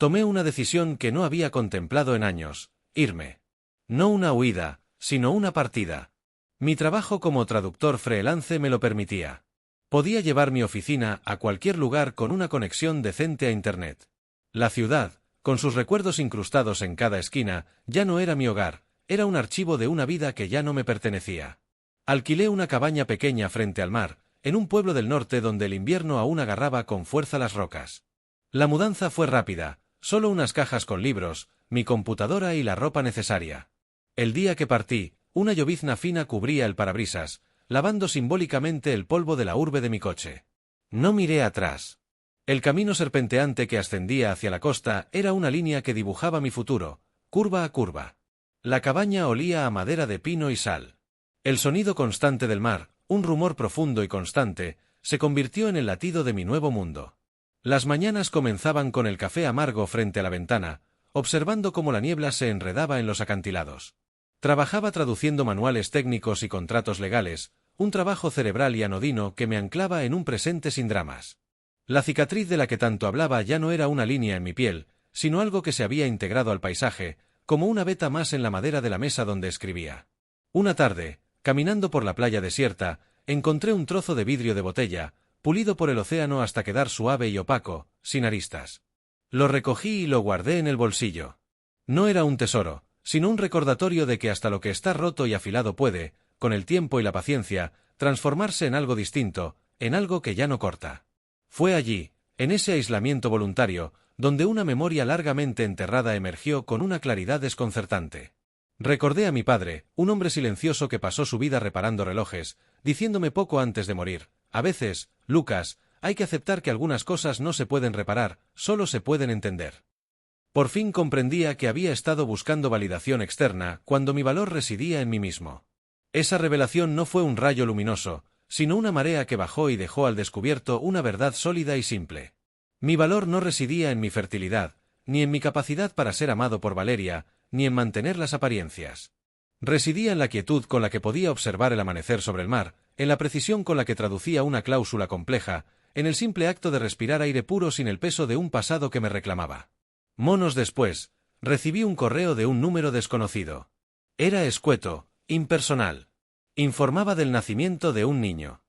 Tomé una decisión que no había contemplado en años: irme. No una huida, sino una partida. Mi trabajo como traductor freelance me lo permitía. Podía llevar mi oficina a cualquier lugar con una conexión decente a Internet. La ciudad, con sus recuerdos incrustados en cada esquina, ya no era mi hogar, era un archivo de una vida que ya no me pertenecía. Alquilé una cabaña pequeña frente al mar, en un pueblo del norte donde el invierno aún agarraba con fuerza las rocas. La mudanza fue rápida, solo unas cajas con libros, mi computadora y la ropa necesaria. El día que partí, una llovizna fina cubría el parabrisas, lavando simbólicamente el polvo de la urbe de mi coche. No miré atrás. El camino serpenteante que ascendía hacia la costa era una línea que dibujaba mi futuro, curva a curva. La cabaña olía a madera de pino y sal. El sonido constante del mar, un rumor profundo y constante, se convirtió en el latido de mi nuevo mundo. Las mañanas comenzaban con el café amargo frente a la ventana, observando cómo la niebla se enredaba en los acantilados. Trabajaba traduciendo manuales técnicos y contratos legales, un trabajo cerebral y anodino que me anclaba en un presente sin dramas. La cicatriz de la que tanto hablaba ya no era una línea en mi piel, sino algo que se había integrado al paisaje, como una veta más en la madera de la mesa donde escribía. Una tarde, caminando por la playa desierta, encontré un trozo de vidrio de botella, pulido por el océano hasta quedar suave y opaco, sin aristas. Lo recogí y lo guardé en el bolsillo. No era un tesoro, sino un recordatorio de que hasta lo que está roto y afilado puede, con el tiempo y la paciencia, transformarse en algo distinto, en algo que ya no corta. Fue allí, en ese aislamiento voluntario, donde una memoria largamente enterrada emergió con una claridad desconcertante. Recordé a mi padre, un hombre silencioso que pasó su vida reparando relojes, diciéndome poco antes de morir: a veces, Lucas, hay que aceptar que algunas cosas no se pueden reparar, solo se pueden entender. Por fin comprendía que había estado buscando validación externa cuando mi valor residía en mí mismo. Esa revelación no fue un rayo luminoso, sino una marea que bajó y dejó al descubierto una verdad sólida y simple. Mi valor no residía en mi fertilidad, ni en mi capacidad para ser amado por Valeria, ni en mantener las apariencias. Residía en la quietud con la que podía observar el amanecer sobre el mar, en la precisión con la que traducía una cláusula compleja, en el simple acto de respirar aire puro sin el peso de un pasado que me reclamaba. Monos después, recibí un correo de un número desconocido. Era escueto, impersonal. Informaba del nacimiento de un niño.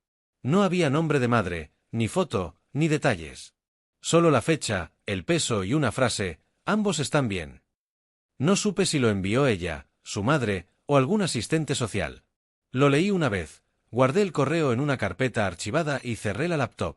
No había nombre de madre, ni foto, ni detalles. Solo la fecha, el peso y una frase: ambos están bien. No supe si lo envió ella, su madre, o algún asistente social. Lo leí una vez, guardé el correo en una carpeta archivada y cerré la laptop.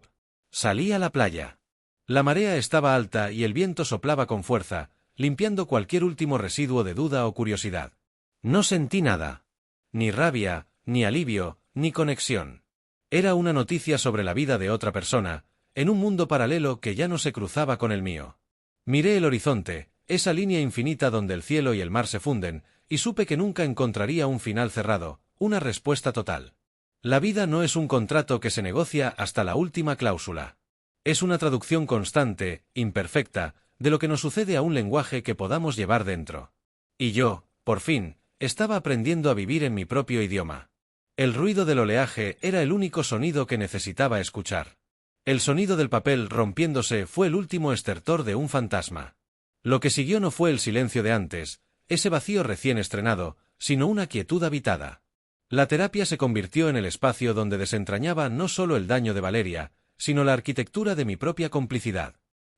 Salí a la playa. La marea estaba alta y el viento soplaba con fuerza, limpiando cualquier último residuo de duda o curiosidad. No sentí nada. Ni rabia, ni alivio, ni conexión. Era una noticia sobre la vida de otra persona, en un mundo paralelo que ya no se cruzaba con el mío. Miré el horizonte, esa línea infinita donde el cielo y el mar se funden, y supe que nunca encontraría un final cerrado, una respuesta total. La vida no es un contrato que se negocia hasta la última cláusula. Es una traducción constante, imperfecta, de lo que nos sucede a un lenguaje que podamos llevar dentro. Y yo, por fin, estaba aprendiendo a vivir en mi propio idioma. El ruido del oleaje era el único sonido que necesitaba escuchar. El sonido del papel rompiéndose fue el último estertor de un fantasma. Lo que siguió no fue el silencio de antes, ese vacío recién estrenado, sino una quietud habitada. La terapia se convirtió en el espacio donde desentrañaba no solo el daño de Valeria, sino la arquitectura de mi propia complicidad.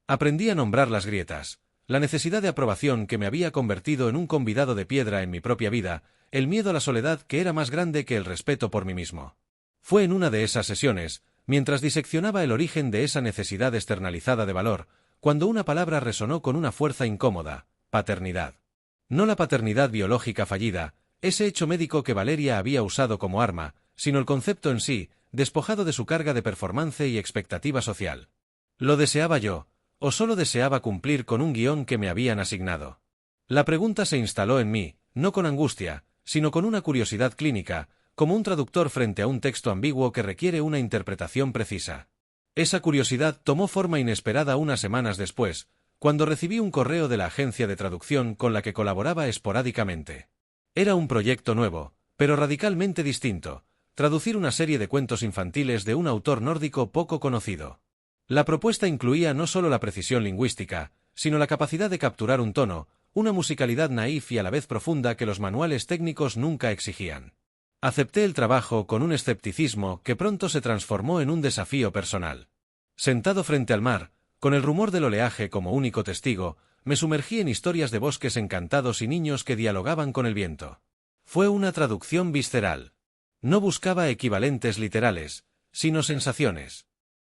Aprendí a nombrar las grietas, la necesidad de aprobación que me había convertido en un convidado de piedra en mi propia vida, el miedo a la soledad que era más grande que el respeto por mí mismo. Fue en una de esas sesiones, mientras diseccionaba el origen de esa necesidad externalizada de valor, cuando una palabra resonó con una fuerza incómoda: paternidad. No la paternidad biológica fallida, ese hecho médico que Valeria había usado como arma, sino el concepto en sí, despojado de su carga de performance y expectativa social. ¿Lo deseaba yo, o solo deseaba cumplir con un guión que me habían asignado? La pregunta se instaló en mí, no con angustia, sino con una curiosidad clínica, como un traductor frente a un texto ambiguo que requiere una interpretación precisa. Esa curiosidad tomó forma inesperada unas semanas después, cuando recibí un correo de la agencia de traducción con la que colaboraba esporádicamente. Era un proyecto nuevo, pero radicalmente distinto: traducir una serie de cuentos infantiles de un autor nórdico poco conocido. La propuesta incluía no solo la precisión lingüística, sino la capacidad de capturar un tono, una musicalidad naif y a la vez profunda que los manuales técnicos nunca exigían. Acepté el trabajo con un escepticismo que pronto se transformó en un desafío personal. Sentado frente al mar, con el rumor del oleaje como único testigo, me sumergí en historias de bosques encantados y niños que dialogaban con el viento. Fue una traducción visceral. No buscaba equivalentes literales, sino sensaciones.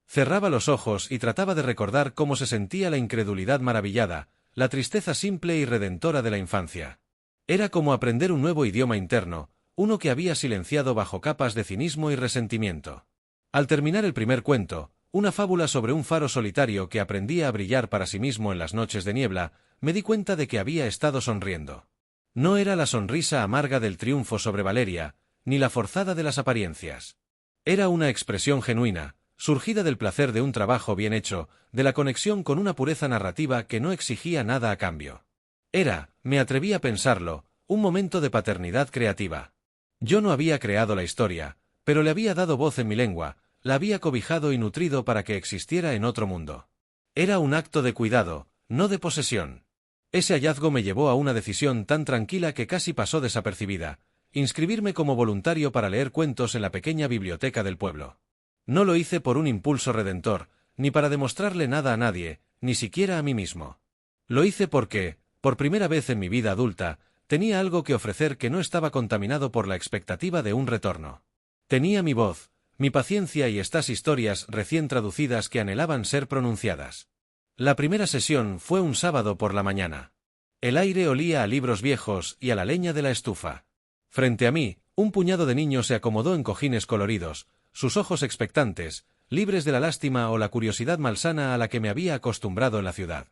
Cerraba los ojos y trataba de recordar cómo se sentía la incredulidad maravillada, la tristeza simple y redentora de la infancia. Era como aprender un nuevo idioma interno, uno que había silenciado bajo capas de cinismo y resentimiento. Al terminar el primer cuento, una fábula sobre un faro solitario que aprendía a brillar para sí mismo en las noches de niebla, me di cuenta de que había estado sonriendo. No era la sonrisa amarga del triunfo sobre Valeria, ni la forzada de las apariencias. Era una expresión genuina, surgida del placer de un trabajo bien hecho, de la conexión con una pureza narrativa que no exigía nada a cambio. Era, me atreví a pensarlo, un momento de paternidad creativa. Yo no había creado la historia, pero le había dado voz en mi lengua, la había cobijado y nutrido para que existiera en otro mundo. Era un acto de cuidado, no de posesión. Ese hallazgo me llevó a una decisión tan tranquila que casi pasó desapercibida: inscribirme como voluntario para leer cuentos en la pequeña biblioteca del pueblo. No lo hice por un impulso redentor, ni para demostrarle nada a nadie, ni siquiera a mí mismo. Lo hice porque, por primera vez en mi vida adulta, tenía algo que ofrecer que no estaba contaminado por la expectativa de un retorno. Tenía mi voz, mi paciencia y estas historias recién traducidas que anhelaban ser pronunciadas. La primera sesión fue un sábado por la mañana. El aire olía a libros viejos y a la leña de la estufa. Frente a mí, un puñado de niños se acomodó en cojines coloridos, sus ojos expectantes, libres de la lástima o la curiosidad malsana a la que me había acostumbrado en la ciudad.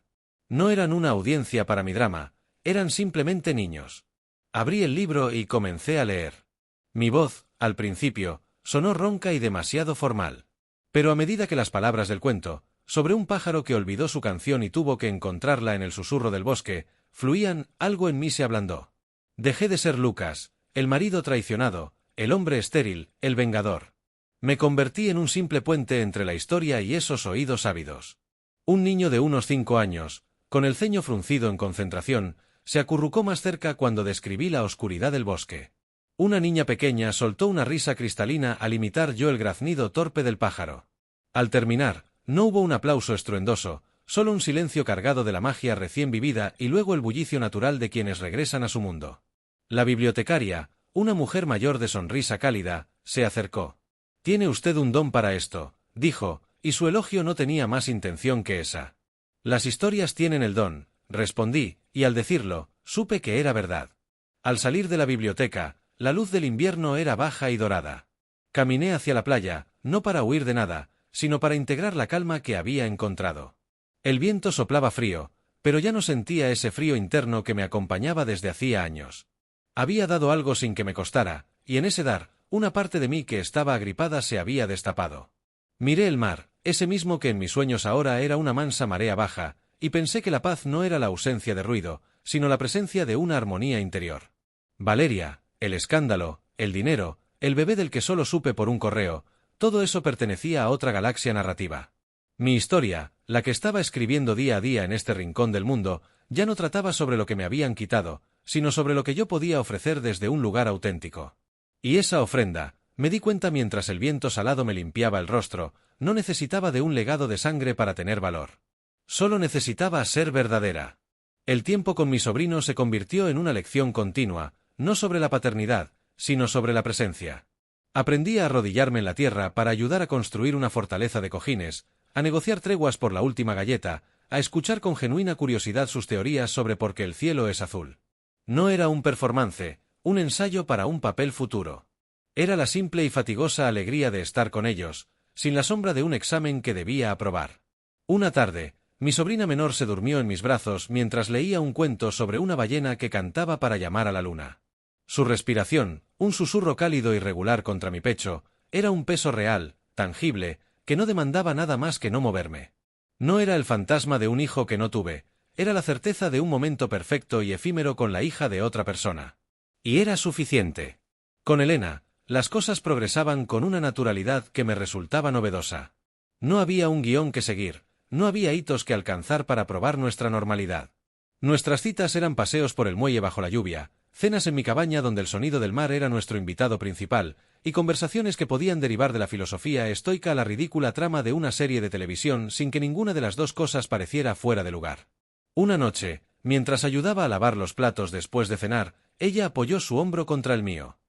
No eran una audiencia para mi drama, eran simplemente niños. Abrí el libro y comencé a leer. Mi voz, al principio, sonó ronca y demasiado formal. Pero a medida que las palabras del cuento, sobre un pájaro que olvidó su canción y tuvo que encontrarla en el susurro del bosque, fluían, algo en mí se ablandó. Dejé de ser Lucas, el marido traicionado, el hombre estéril, el vengador. Me convertí en un simple puente entre la historia y esos oídos ávidos. Un niño de unos 5 años, con el ceño fruncido en concentración, se acurrucó más cerca cuando describí la oscuridad del bosque. Una niña pequeña soltó una risa cristalina al imitar yo el graznido torpe del pájaro. Al terminar, no hubo un aplauso estruendoso, solo un silencio cargado de la magia recién vivida y luego el bullicio natural de quienes regresan a su mundo. La bibliotecaria, una mujer mayor de sonrisa cálida, se acercó. «Tiene usted un don para esto», dijo, y su elogio no tenía más intención que esa. «Las historias tienen el don», respondí, y al decirlo, supe que era verdad. Al salir de la biblioteca, la luz del invierno era baja y dorada. Caminé hacia la playa, no para huir de nada, sino para integrar la calma que había encontrado. El viento soplaba frío, pero ya no sentía ese frío interno que me acompañaba desde hacía años. Había dado algo sin que me costara, y en ese dar, una parte de mí que estaba agripada se había destapado. Miré el mar, ese mismo que en mis sueños ahora era una mansa marea baja, y pensé que la paz no era la ausencia de ruido, sino la presencia de una armonía interior. Valeria, el escándalo, el dinero, el bebé del que solo supe por un correo, todo eso pertenecía a otra galaxia narrativa. Mi historia, la que estaba escribiendo día a día en este rincón del mundo, ya no trataba sobre lo que me habían quitado, sino sobre lo que yo podía ofrecer desde un lugar auténtico. Y esa ofrenda, me di cuenta mientras el viento salado me limpiaba el rostro, no necesitaba de un legado de sangre para tener valor. Solo necesitaba ser verdadera. El tiempo con mi sobrino se convirtió en una lección continua, no sobre la paternidad, sino sobre la presencia. Aprendí a arrodillarme en la tierra para ayudar a construir una fortaleza de cojines, a negociar treguas por la última galleta, a escuchar con genuina curiosidad sus teorías sobre por qué el cielo es azul. No era un performance, un ensayo para un papel futuro. Era la simple y fatigosa alegría de estar con ellos, sin la sombra de un examen que debía aprobar. Una tarde, mi sobrina menor se durmió en mis brazos mientras leía un cuento sobre una ballena que cantaba para llamar a la luna. Su respiración, un susurro cálido y regular contra mi pecho, era un peso real, tangible, que no demandaba nada más que no moverme. No era el fantasma de un hijo que no tuve, era la certeza de un momento perfecto y efímero con la hija de otra persona. Y era suficiente. Con Elena, las cosas progresaban con una naturalidad que me resultaba novedosa. No había un guión que seguir, no había hitos que alcanzar para probar nuestra normalidad. Nuestras citas eran paseos por el muelle bajo la lluvia, cenas en mi cabaña donde el sonido del mar era nuestro invitado principal, y conversaciones que podían derivar de la filosofía estoica a la ridícula trama de una serie de televisión sin que ninguna de las dos cosas pareciera fuera de lugar. Una noche, mientras ayudaba a lavar los platos después de cenar, ella apoyó su hombro contra el mío.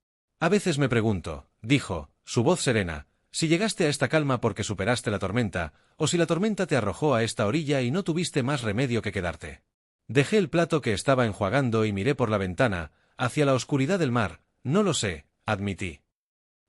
A veces me pregunto, dijo, su voz serena, si llegaste a esta calma porque superaste la tormenta, o si la tormenta te arrojó a esta orilla y no tuviste más remedio que quedarte. Dejé el plato que estaba enjuagando y miré por la ventana, hacia la oscuridad del mar. No lo sé, admití.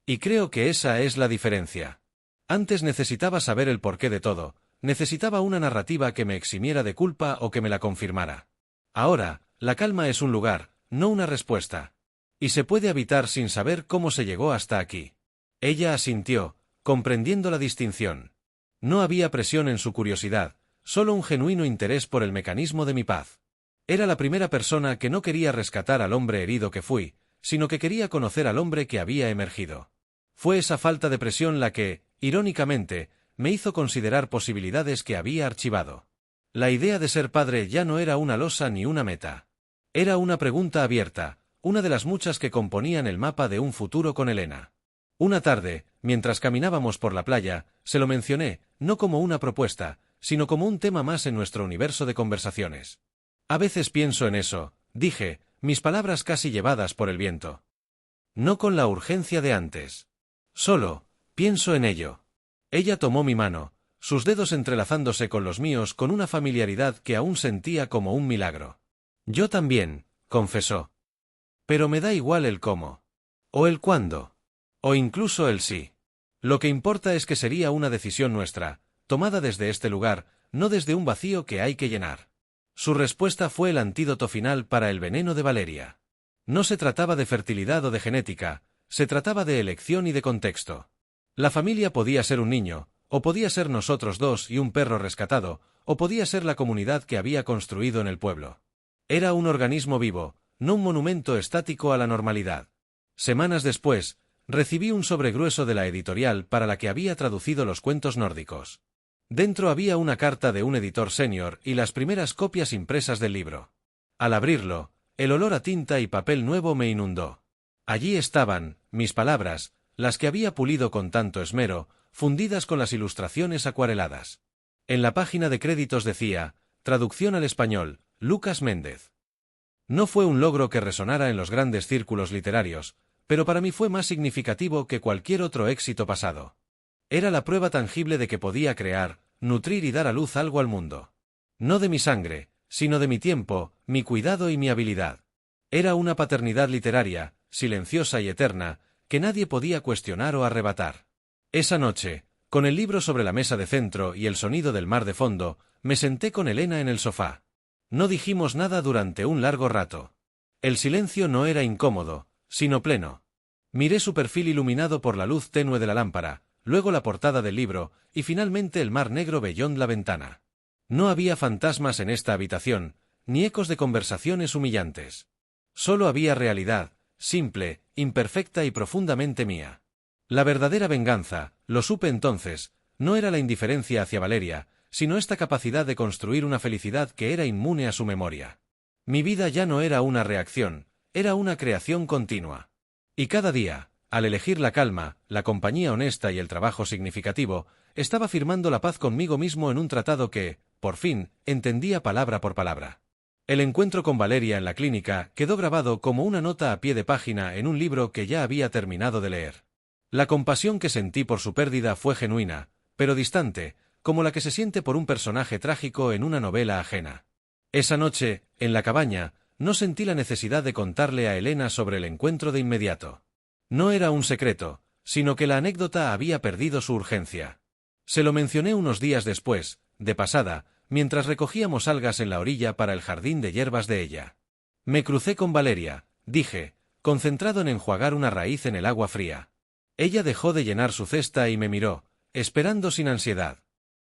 Y creo que esa es la diferencia. Antes necesitaba saber el porqué de todo, necesitaba una narrativa que me eximiera de culpa o que me la confirmara. Ahora, la calma es un lugar, no una respuesta. Y se puede habitar sin saber cómo se llegó hasta aquí. Ella asintió, comprendiendo la distinción. No había presión en su curiosidad, solo un genuino interés por el mecanismo de mi paz. Era la primera persona que no quería rescatar al hombre herido que fui, sino que quería conocer al hombre que había emergido. Fue esa falta de presión la que, irónicamente, me hizo considerar posibilidades que había archivado. La idea de ser padre ya no era una losa ni una meta. Era una pregunta abierta, una de las muchas que componían el mapa de un futuro con Elena. Una tarde, mientras caminábamos por la playa, se lo mencioné, no como una propuesta, sino como un tema más en nuestro universo de conversaciones. A veces pienso en eso, dije, mis palabras casi llevadas por el viento. No con la urgencia de antes. Solo, pienso en ello. Ella tomó mi mano, sus dedos entrelazándose con los míos con una familiaridad que aún sentía como un milagro. Yo también, confesó. Pero me da igual el cómo. O el cuándo. O incluso el sí. Lo que importa es que sería una decisión nuestra, tomada desde este lugar, no desde un vacío que hay que llenar. Su respuesta fue el antídoto final para el veneno de Valeria. No se trataba de fertilidad o de genética, se trataba de elección y de contexto. La familia podía ser un niño, o podía ser nosotros dos y un perro rescatado, o podía ser la comunidad que había construido en el pueblo. Era un organismo vivo, no un monumento estático a la normalidad. Semanas después, recibí un sobre grueso de la editorial para la que había traducido los cuentos nórdicos. Dentro había una carta de un editor senior y las primeras copias impresas del libro. Al abrirlo, el olor a tinta y papel nuevo me inundó. Allí estaban, mis palabras, las que había pulido con tanto esmero, fundidas con las ilustraciones acuareladas. En la página de créditos decía, traducción al español, Lucas Méndez. No fue un logro que resonara en los grandes círculos literarios, pero para mí fue más significativo que cualquier otro éxito pasado. Era la prueba tangible de que podía crear, nutrir y dar a luz algo al mundo. No de mi sangre, sino de mi tiempo, mi cuidado y mi habilidad. Era una paternidad literaria, silenciosa y eterna, que nadie podía cuestionar o arrebatar. Esa noche, con el libro sobre la mesa de centro y el sonido del mar de fondo, me senté con Elena en el sofá. No dijimos nada durante un largo rato. El silencio no era incómodo, sino pleno. Miré su perfil iluminado por la luz tenue de la lámpara, luego la portada del libro, y finalmente el mar negro beyond la ventana. No había fantasmas en esta habitación, ni ecos de conversaciones humillantes. Solo había realidad, simple, imperfecta y profundamente mía. La verdadera venganza, lo supe entonces, no era la indiferencia hacia Valeria, sino esta capacidad de construir una felicidad que era inmune a su memoria. Mi vida ya no era una reacción, era una creación continua. Y cada día, al elegir la calma, la compañía honesta y el trabajo significativo, estaba firmando la paz conmigo mismo en un tratado que, por fin, entendía palabra por palabra. El encuentro con Valeria en la clínica quedó grabado como una nota a pie de página en un libro que ya había terminado de leer. La compasión que sentí por su pérdida fue genuina, pero distante, como la que se siente por un personaje trágico en una novela ajena. Esa noche, en la cabaña, no sentí la necesidad de contarle a Elena sobre el encuentro de inmediato. No era un secreto, sino que la anécdota había perdido su urgencia. Se lo mencioné unos días después, de pasada, mientras recogíamos algas en la orilla para el jardín de hierbas de ella. Me crucé con Valeria, dije, concentrado en enjuagar una raíz en el agua fría. Ella dejó de llenar su cesta y me miró, esperando sin ansiedad.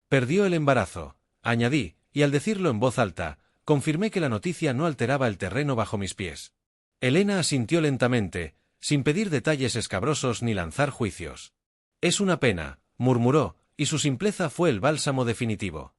Perdió el embarazo, añadí, y al decirlo en voz alta, confirmé que la noticia no alteraba el terreno bajo mis pies. Elena asintió lentamente, sin pedir detalles escabrosos ni lanzar juicios. Es una pena, murmuró, y su simpleza fue el bálsamo definitivo.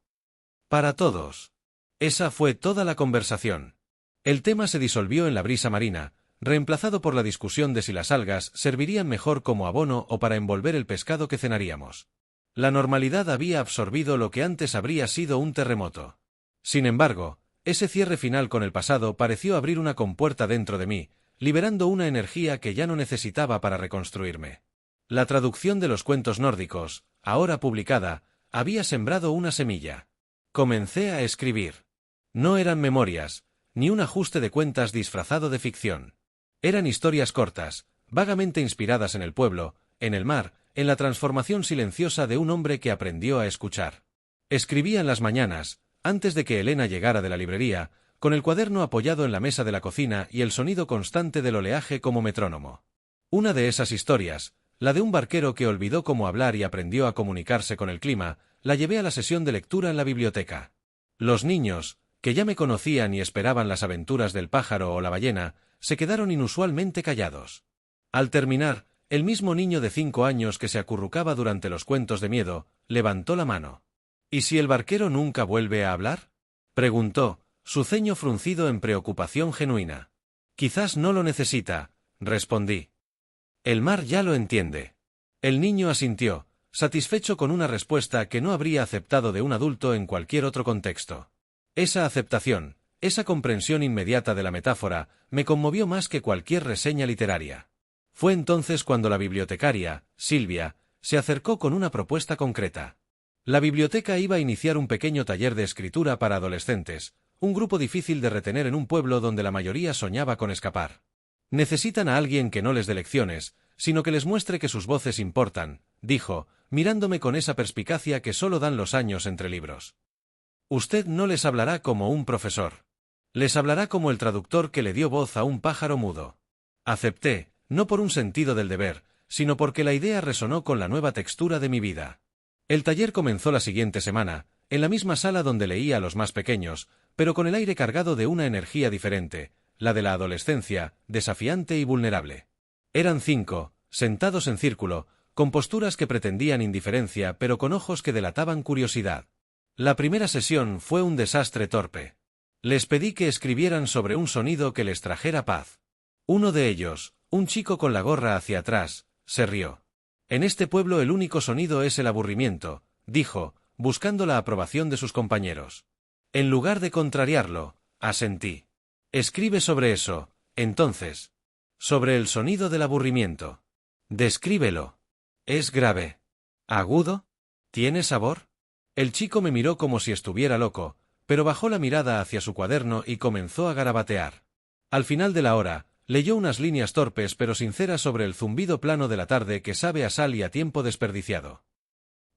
Para todos. Esa fue toda la conversación. El tema se disolvió en la brisa marina, reemplazado por la discusión de si las algas servirían mejor como abono o para envolver el pescado que cenaríamos. La normalidad había absorbido lo que antes habría sido un terremoto. Sin embargo, ese cierre final con el pasado pareció abrir una compuerta dentro de mí, liberando una energía que ya no necesitaba para reconstruirme. La traducción de los cuentos nórdicos, ahora publicada, había sembrado una semilla. Comencé a escribir. No eran memorias, ni un ajuste de cuentas disfrazado de ficción. Eran historias cortas, vagamente inspiradas en el pueblo, en el mar, en la transformación silenciosa de un hombre que aprendió a escuchar. Escribía en las mañanas, antes de que Elena llegara de la librería, con el cuaderno apoyado en la mesa de la cocina y el sonido constante del oleaje como metrónomo. Una de esas historias, la de un barquero que olvidó cómo hablar y aprendió a comunicarse con el clima, la llevé a la sesión de lectura en la biblioteca. Los niños, que ya me conocían y esperaban las aventuras del pájaro o la ballena, se quedaron inusualmente callados. Al terminar, el mismo niño de 5 años que se acurrucaba durante los cuentos de miedo, levantó la mano. ¿Y si el barquero nunca vuelve a hablar?, preguntó, su ceño fruncido en preocupación genuina. Quizás no lo necesita, respondí. El mar ya lo entiende. El niño asintió, satisfecho con una respuesta que no habría aceptado de un adulto en cualquier otro contexto. Esa aceptación, esa comprensión inmediata de la metáfora, me conmovió más que cualquier reseña literaria. Fue entonces cuando la bibliotecaria, Silvia, se acercó con una propuesta concreta. La biblioteca iba a iniciar un pequeño taller de escritura para adolescentes, un grupo difícil de retener en un pueblo donde la mayoría soñaba con escapar. Necesitan a alguien que no les dé lecciones, sino que les muestre que sus voces importan, dijo, mirándome con esa perspicacia que solo dan los años entre libros. Usted no les hablará como un profesor. Les hablará como el traductor que le dio voz a un pájaro mudo. Acepté, no por un sentido del deber, sino porque la idea resonó con la nueva textura de mi vida. El taller comenzó la siguiente semana, en la misma sala donde leía a los más pequeños, pero con el aire cargado de una energía diferente, la de la adolescencia, desafiante y vulnerable. Eran 5, sentados en círculo, con posturas que pretendían indiferencia pero con ojos que delataban curiosidad. La primera sesión fue un desastre torpe. Les pedí que escribieran sobre un sonido que les trajera paz. Uno de ellos, un chico con la gorra hacia atrás, se rió. En este pueblo el único sonido es el aburrimiento, dijo, buscando la aprobación de sus compañeros. En lugar de contrariarlo, asentí. Escribe sobre eso, entonces. Sobre el sonido del aburrimiento. Descríbelo. ¿Es grave? ¿Agudo? ¿Tiene sabor? El chico me miró como si estuviera loco, pero bajó la mirada hacia su cuaderno y comenzó a garabatear. Al final de la hora, leyó unas líneas torpes pero sinceras sobre el zumbido plano de la tarde que sabe a sal y a tiempo desperdiciado.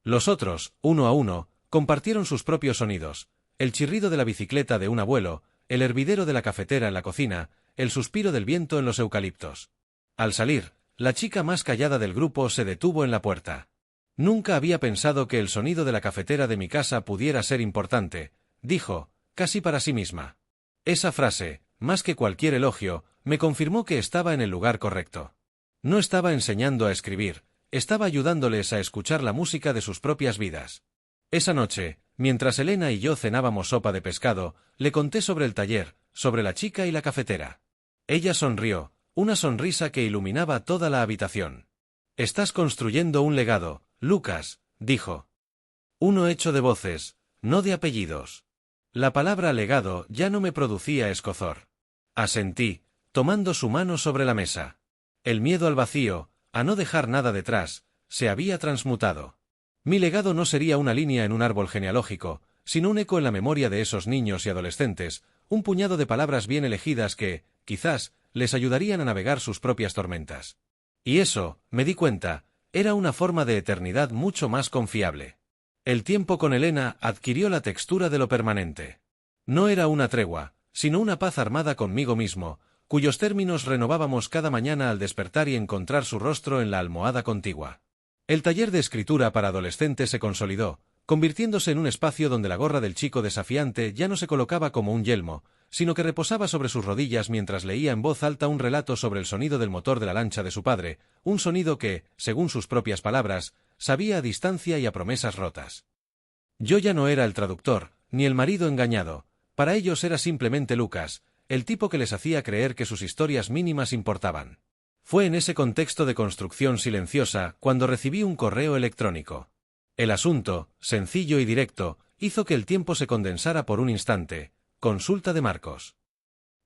Los otros, uno a uno, compartieron sus propios sonidos, el chirrido de la bicicleta de un abuelo, el hervidero de la cafetera en la cocina, el suspiro del viento en los eucaliptos. Al salir, la chica más callada del grupo se detuvo en la puerta. Nunca había pensado que el sonido de la cafetera de mi casa pudiera ser importante, dijo, casi para sí misma. Esa frase, más que cualquier elogio, me confirmó que estaba en el lugar correcto. No estaba enseñando a escribir, estaba ayudándoles a escuchar la música de sus propias vidas. Esa noche, mientras Elena y yo cenábamos sopa de pescado, le conté sobre el taller, sobre la chica y la cafetera. Ella sonrió, una sonrisa que iluminaba toda la habitación. Estás construyendo un legado, Lucas, dijo. Uno hecho de voces, no de apellidos. La palabra legado ya no me producía escozor. Asentí, tomando su mano sobre la mesa. El miedo al vacío, a no dejar nada detrás, se había transmutado. Mi legado no sería una línea en un árbol genealógico, sino un eco en la memoria de esos niños y adolescentes, un puñado de palabras bien elegidas que, quizás, les ayudarían a navegar sus propias tormentas. Y eso, me di cuenta, era una forma de eternidad mucho más confiable. El tiempo con Elena adquirió la textura de lo permanente. No era una tregua, sino una paz armada conmigo mismo, cuyos términos renovábamos cada mañana al despertar y encontrar su rostro en la almohada contigua. El taller de escritura para adolescentes se consolidó, convirtiéndose en un espacio donde la gorra del chico desafiante ya no se colocaba como un yelmo, sino que reposaba sobre sus rodillas mientras leía en voz alta un relato sobre el sonido del motor de la lancha de su padre, un sonido que, según sus propias palabras, sabía a distancia y a promesas rotas. Yo ya no era el traductor, ni el marido engañado. Para ellos era simplemente Lucas, el tipo que les hacía creer que sus historias mínimas importaban. Fue en ese contexto de construcción silenciosa cuando recibí un correo electrónico. El asunto, sencillo y directo, hizo que el tiempo se condensara por un instante. Consulta de Marcos.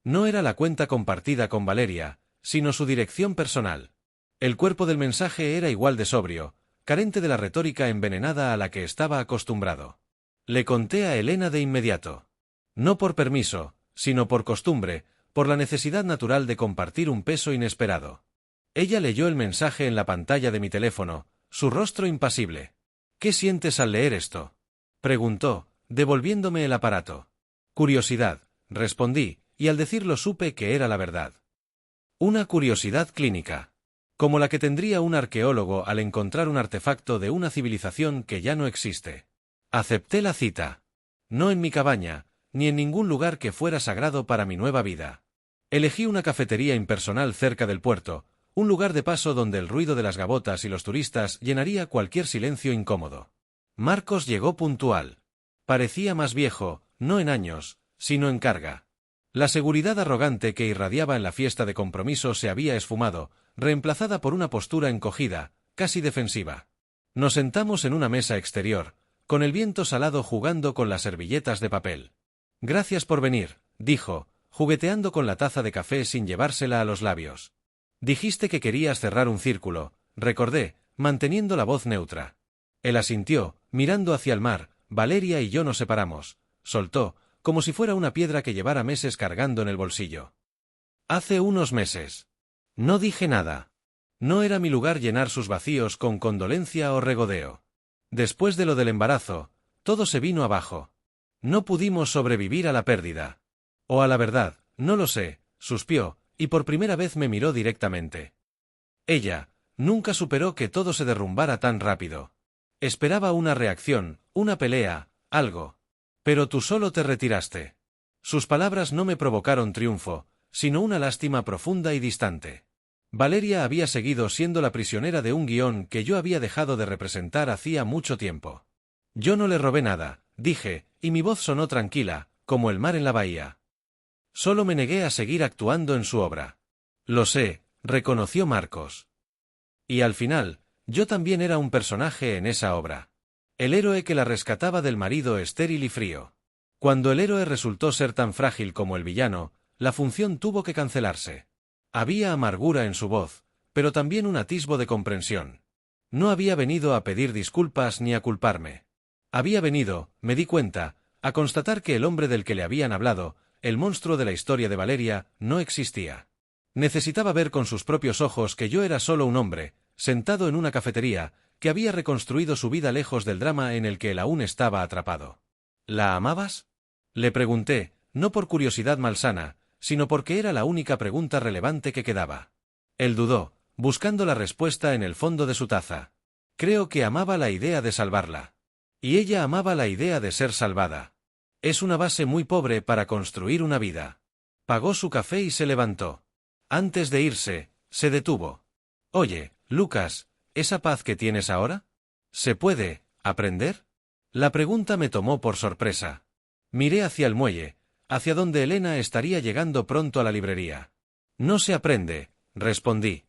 No era la cuenta compartida con Valeria, sino su dirección personal. El cuerpo del mensaje era igual de sobrio, carente de la retórica envenenada a la que estaba acostumbrado. Le conté a Elena de inmediato. No por permiso, sino por costumbre, por la necesidad natural de compartir un peso inesperado. Ella leyó el mensaje en la pantalla de mi teléfono, su rostro impasible. ¿Qué sientes al leer esto?, preguntó, devolviéndome el aparato. Curiosidad, respondí, y al decirlo supe que era la verdad. Una curiosidad clínica. Como la que tendría un arqueólogo al encontrar un artefacto de una civilización que ya no existe. Acepté la cita. No en mi cabaña, ni en ningún lugar que fuera sagrado para mi nueva vida. Elegí una cafetería impersonal cerca del puerto, un lugar de paso donde el ruido de las gavotas y los turistas llenaría cualquier silencio incómodo. Marcos llegó puntual. Parecía más viejo, no en años, sino en carga. La seguridad arrogante que irradiaba en la fiesta de compromiso se había esfumado, reemplazada por una postura encogida, casi defensiva. Nos sentamos en una mesa exterior, con el viento salado jugando con las servilletas de papel. Gracias por venir, dijo, jugueteando con la taza de café sin llevársela a los labios. Dijiste que querías cerrar un círculo, recordé, manteniendo la voz neutra. Él asintió, mirando hacia el mar. Valeria y yo nos separamos, soltó, como si fuera una piedra que llevara meses cargando en el bolsillo. Hace unos meses. No dije nada. No era mi lugar llenar sus vacíos con condolencia o regodeo. Después de lo del embarazo, todo se vino abajo. No pudimos sobrevivir a la pérdida. O a la verdad, no lo sé, suspió, y por primera vez me miró directamente. Ella nunca superó que todo se derrumbara tan rápido. Esperaba una reacción, una pelea, algo. Pero tú solo te retiraste. Sus palabras no me provocaron triunfo, sino una lástima profunda y distante. Valeria había seguido siendo la prisionera de un guión que yo había dejado de representar hacía mucho tiempo. Yo no le robé nada, dije, y mi voz sonó tranquila, como el mar en la bahía. Solo me negué a seguir actuando en su obra. Lo sé, reconoció Marcos. Y al final, yo también era un personaje en esa obra. El héroe que la rescataba del marido estéril y frío. Cuando el héroe resultó ser tan frágil como el villano, la función tuvo que cancelarse. Había amargura en su voz, pero también un atisbo de comprensión. No había venido a pedir disculpas ni a culparme. Había venido, me di cuenta, a constatar que el hombre del que le habían hablado, el monstruo de la historia de Valeria, no existía. Necesitaba ver con sus propios ojos que yo era solo un hombre, sentado en una cafetería, que había reconstruido su vida lejos del drama en el que él aún estaba atrapado. ¿La amabas?, le pregunté, no por curiosidad malsana, sino porque era la única pregunta relevante que quedaba. Él dudó, buscando la respuesta en el fondo de su taza. Creo que amaba la idea de salvarla. Y ella amaba la idea de ser salvada. Es una base muy pobre para construir una vida. Pagó su café y se levantó. Antes de irse, se detuvo. Oye, Lucas, ¿esa paz que tienes ahora? ¿Se puede aprender? La pregunta me tomó por sorpresa. Miré hacia el muelle, hacia donde Elena estaría llegando pronto a la librería. No se aprende, respondí.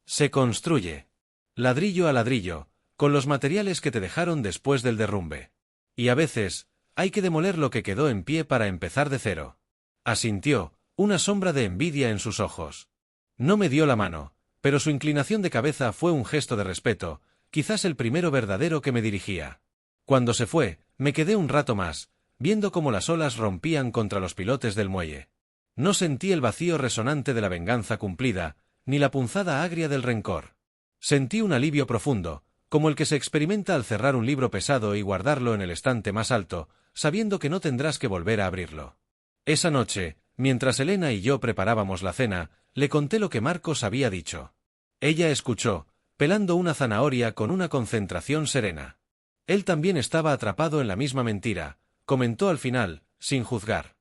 Se construye. Ladrillo a ladrillo, con los materiales que te dejaron después del derrumbe. Y a veces, hay que demoler lo que quedó en pie para empezar de cero. Asintió, una sombra de envidia en sus ojos. No me dio la mano, pero su inclinación de cabeza fue un gesto de respeto, quizás el primero verdadero que me dirigía. Cuando se fue, me quedé un rato más, viendo cómo las olas rompían contra los pilotes del muelle. No sentí el vacío resonante de la venganza cumplida, ni la punzada agria del rencor. Sentí un alivio profundo, como el que se experimenta al cerrar un libro pesado y guardarlo en el estante más alto, sabiendo que no tendrás que volver a abrirlo. Esa noche, mientras Elena y yo preparábamos la cena, le conté lo que Marcos había dicho. Ella escuchó, pelando una zanahoria con una concentración serena. Él también estaba atrapado en la misma mentira, comentó al final, sin juzgar.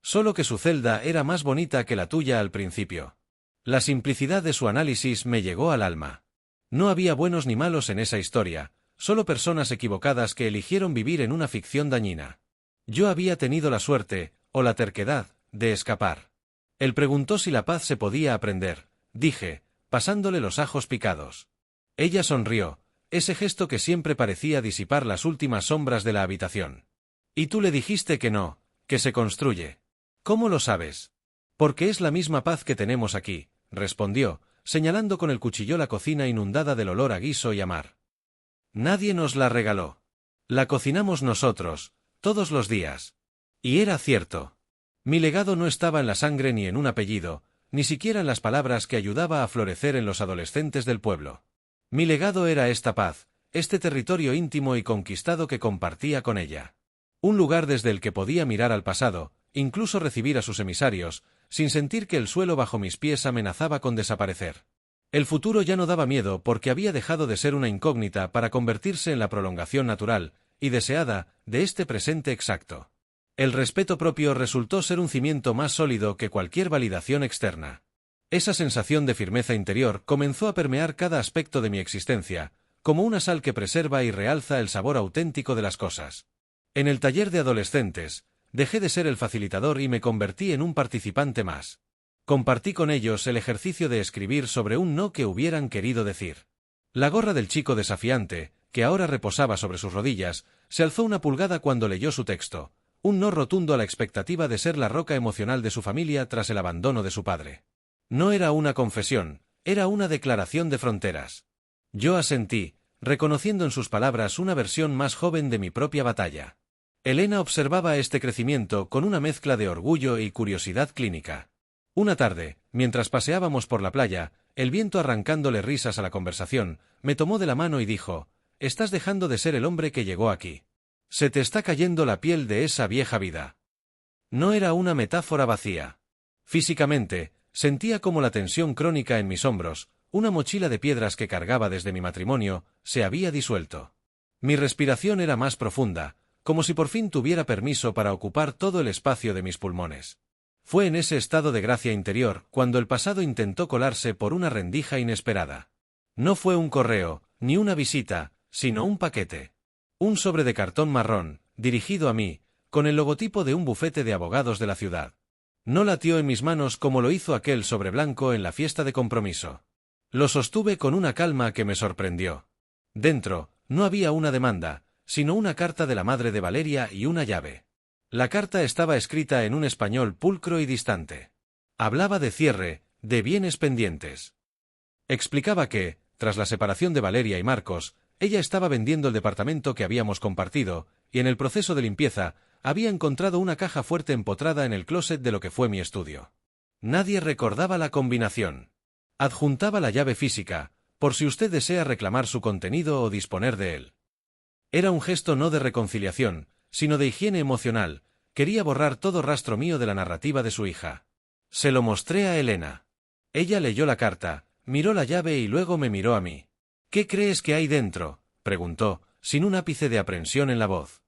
Solo que su celda era más bonita que la tuya al principio. La simplicidad de su análisis me llegó al alma. No había buenos ni malos en esa historia, solo personas equivocadas que eligieron vivir en una ficción dañina. Yo había tenido la suerte, o la terquedad, de escapar. Él preguntó si la paz se podía aprender, dije, pasándole los ajos picados. Ella sonrió, ese gesto que siempre parecía disipar las últimas sombras de la habitación. Y tú le dijiste que no, que se construye. ¿Cómo lo sabes? Porque es la misma paz que tenemos aquí, respondió, señalando con el cuchillo la cocina inundada del olor a guiso y a mar. Nadie nos la regaló. La cocinamos nosotros, todos los días. Y era cierto. Mi legado no estaba en la sangre ni en un apellido, ni siquiera en las palabras que ayudaba a florecer en los adolescentes del pueblo. Mi legado era esta paz, este territorio íntimo y conquistado que compartía con ella. Un lugar desde el que podía mirar al pasado, incluso recibir a sus emisarios, sin sentir que el suelo bajo mis pies amenazaba con desaparecer. El futuro ya no daba miedo porque había dejado de ser una incógnita para convertirse en la prolongación natural, y deseada, de este presente exacto. El respeto propio resultó ser un cimiento más sólido que cualquier validación externa. Esa sensación de firmeza interior comenzó a permear cada aspecto de mi existencia, como una sal que preserva y realza el sabor auténtico de las cosas. En el taller de adolescentes, dejé de ser el facilitador y me convertí en un participante más. Compartí con ellos el ejercicio de escribir sobre un no que hubieran querido decir. La gorra del chico desafiante, que ahora reposaba sobre sus rodillas, se alzó una pulgada cuando leyó su texto, un no rotundo a la expectativa de ser la roca emocional de su familia tras el abandono de su padre. No era una confesión, era una declaración de fronteras. Yo asentí, reconociendo en sus palabras una versión más joven de mi propia batalla. Elena observaba este crecimiento con una mezcla de orgullo y curiosidad clínica. Una tarde, mientras paseábamos por la playa, el viento arrancándole risas a la conversación, me tomó de la mano y dijo: «Estás dejando de ser el hombre que llegó aquí. Se te está cayendo la piel de esa vieja vida». No era una metáfora vacía. Físicamente, sentía como la tensión crónica en mis hombros, una mochila de piedras que cargaba desde mi matrimonio, se había disuelto. Mi respiración era más profunda, como si por fin tuviera permiso para ocupar todo el espacio de mis pulmones. Fue en ese estado de gracia interior cuando el pasado intentó colarse por una rendija inesperada. No fue un correo, ni una visita, sino un paquete. Un sobre de cartón marrón, dirigido a mí, con el logotipo de un bufete de abogados de la ciudad. No latió en mis manos como lo hizo aquel sobre blanco en la fiesta de compromiso. Lo sostuve con una calma que me sorprendió. Dentro, no había una demanda, sino una carta de la madre de Valeria y una llave. La carta estaba escrita en un español pulcro y distante. Hablaba de cierre, de bienes pendientes. Explicaba que, tras la separación de Valeria y Marcos, ella estaba vendiendo el departamento que habíamos compartido, y en el proceso de limpieza, había encontrado una caja fuerte empotrada en el closet de lo que fue mi estudio. Nadie recordaba la combinación. Adjuntaba la llave física, por si usted desea reclamar su contenido o disponer de él. Era un gesto no de reconciliación, sino de higiene emocional. Quería borrar todo rastro mío de la narrativa de su hija. Se lo mostré a Elena. Ella leyó la carta, miró la llave y luego me miró a mí. «¿Qué crees que hay dentro?», preguntó, sin un ápice de aprensión en la voz.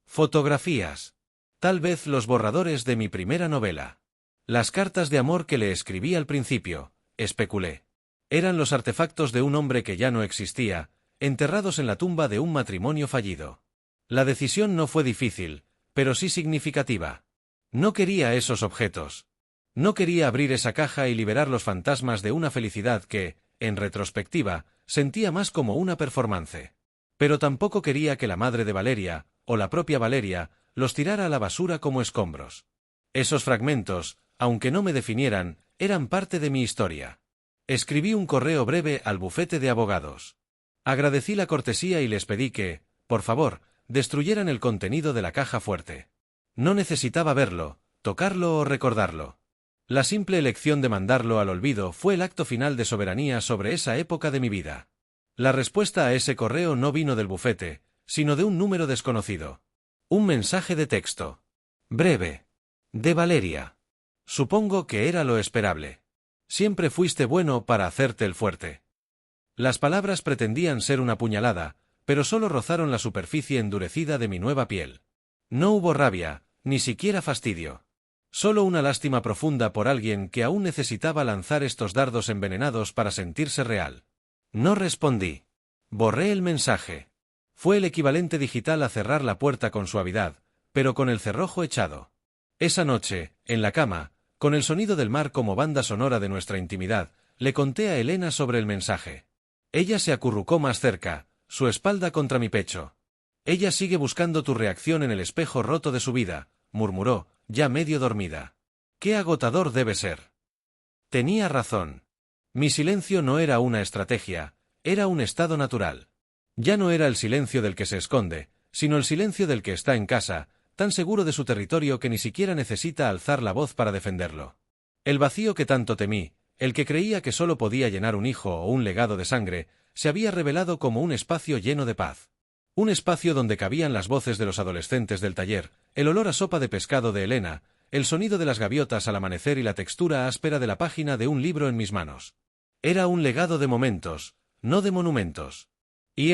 «Fotografías. Tal vez los borradores de mi primera novela. Las cartas de amor que le escribí al principio», especulé. Eran los artefactos de un hombre que ya no existía, enterrados en la tumba de un matrimonio fallido. La decisión no fue difícil, pero sí significativa. No quería esos objetos. No quería abrir esa caja y liberar los fantasmas de una felicidad que, en retrospectiva, sentía más como una performance. Pero tampoco quería que la madre de Valeria, o la propia Valeria, los tirara a la basura como escombros. Esos fragmentos, aunque no me definieran, eran parte de mi historia. Escribí un correo breve al bufete de abogados. Agradecí la cortesía y les pedí que, por favor, destruyeran el contenido de la caja fuerte. No necesitaba verlo, tocarlo o recordarlo. La simple elección de mandarlo al olvido fue el acto final de soberanía sobre esa época de mi vida. La respuesta a ese correo no vino del bufete, sino de un número desconocido. Un mensaje de texto. Breve. De Valeria. Supongo que era lo esperable. Siempre fuiste bueno para hacerte el fuerte. Las palabras pretendían ser una puñalada, pero solo rozaron la superficie endurecida de mi nueva piel. No hubo rabia, ni siquiera fastidio. Solo una lástima profunda por alguien que aún necesitaba lanzar estos dardos envenenados para sentirse real. No respondí. Borré el mensaje. Fue el equivalente digital a cerrar la puerta con suavidad, pero con el cerrojo echado. Esa noche, en la cama, con el sonido del mar como banda sonora de nuestra intimidad, le conté a Elena sobre el mensaje. Ella se acurrucó más cerca, su espalda contra mi pecho. Ella sigue buscando tu reacción en el espejo roto de su vida, murmuró, ya medio dormida. Qué agotador debe ser. Tenía razón. Mi silencio no era una estrategia, era un estado natural. Ya no era el silencio del que se esconde, sino el silencio del que está en casa, tan seguro de su territorio que ni siquiera necesita alzar la voz para defenderlo. El vacío que tanto temí, el que creía que solo podía llenar un hijo o un legado de sangre, se había revelado como un espacio lleno de paz. Un espacio donde cabían las voces de los adolescentes del taller, el olor a sopa de pescado de Elena, el sonido de las gaviotas al amanecer y la textura áspera de la página de un libro en mis manos. Era un legado de momentos, no de monumentos. Y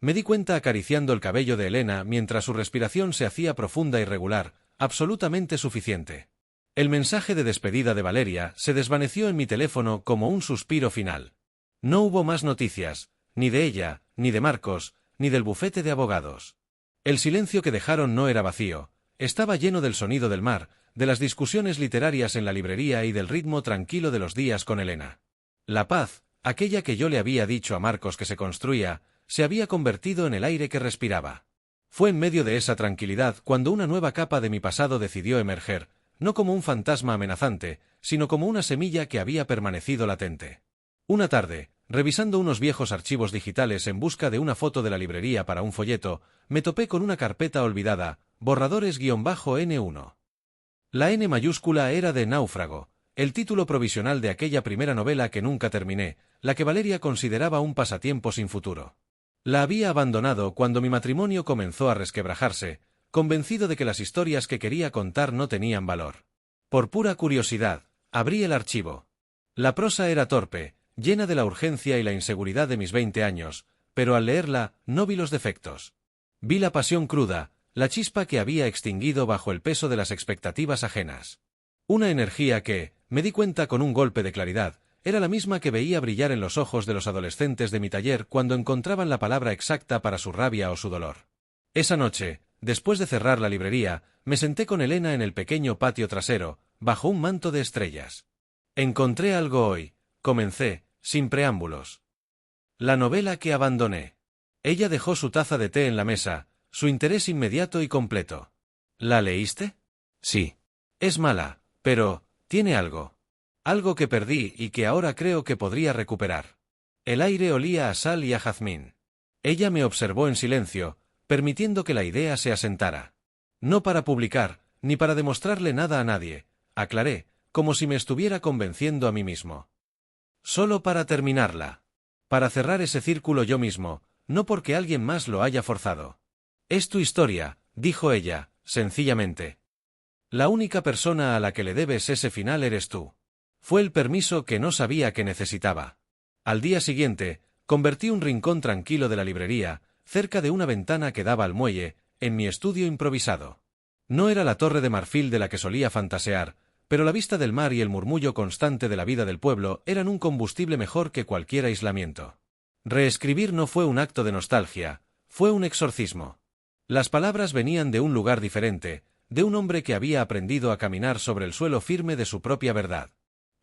me di cuenta acariciando el cabello de Elena mientras su respiración se hacía profunda y regular, absolutamente suficiente. El mensaje de despedida de Valeria se desvaneció en mi teléfono como un suspiro final. No hubo más noticias, ni de ella, ni de Marcos, ni del bufete de abogados. El silencio que dejaron no era vacío, estaba lleno del sonido del mar, de las discusiones literarias en la librería y del ritmo tranquilo de los días con Elena. La paz, aquella que yo le había dicho a Marcos que se construía, se había convertido en el aire que respiraba. Fue en medio de esa tranquilidad cuando una nueva capa de mi pasado decidió emerger, no como un fantasma amenazante, sino como una semilla que había permanecido latente. Una tarde, revisando unos viejos archivos digitales en busca de una foto de la librería para un folleto, me topé con una carpeta olvidada, borradores-N1. La N mayúscula era de Náufrago, el título provisional de aquella primera novela que nunca terminé, la que Valeria consideraba un pasatiempo sin futuro. La había abandonado cuando mi matrimonio comenzó a resquebrajarse, convencido de que las historias que quería contar no tenían valor. Por pura curiosidad, abrí el archivo. La prosa era torpe, llena de la urgencia y la inseguridad de mis 20 años, pero al leerla no vi los defectos. Vi la pasión cruda, la chispa que había extinguido bajo el peso de las expectativas ajenas. Una energía que, me di cuenta con un golpe de claridad, era la misma que veía brillar en los ojos de los adolescentes de mi taller cuando encontraban la palabra exacta para su rabia o su dolor. Esa noche, después de cerrar la librería, me senté con Elena en el pequeño patio trasero, bajo un manto de estrellas. Encontré algo hoy, comencé, sin preámbulos. La novela que abandoné. Ella dejó su taza de té en la mesa, su interés inmediato y completo. ¿La leíste? Sí. Es mala, pero tiene algo. Algo que perdí y que ahora creo que podría recuperar. El aire olía a sal y a jazmín. Ella me observó en silencio, permitiendo que la idea se asentara. No para publicar, ni para demostrarle nada a nadie, aclaré, como si me estuviera convenciendo a mí mismo. Solo para terminarla. Para cerrar ese círculo yo mismo, no porque alguien más lo haya forzado. Es tu historia, dijo ella, sencillamente. La única persona a la que le debes ese final eres tú. Fue el permiso que no sabía que necesitaba. Al día siguiente, convertí un rincón tranquilo de la librería, cerca de una ventana que daba al muelle, en mi estudio improvisado. No era la torre de marfil de la que solía fantasear, pero la vista del mar y el murmullo constante de la vida del pueblo eran un combustible mejor que cualquier aislamiento. Reescribir no fue un acto de nostalgia, fue un exorcismo. Las palabras venían de un lugar diferente, de un hombre que había aprendido a caminar sobre el suelo firme de su propia verdad.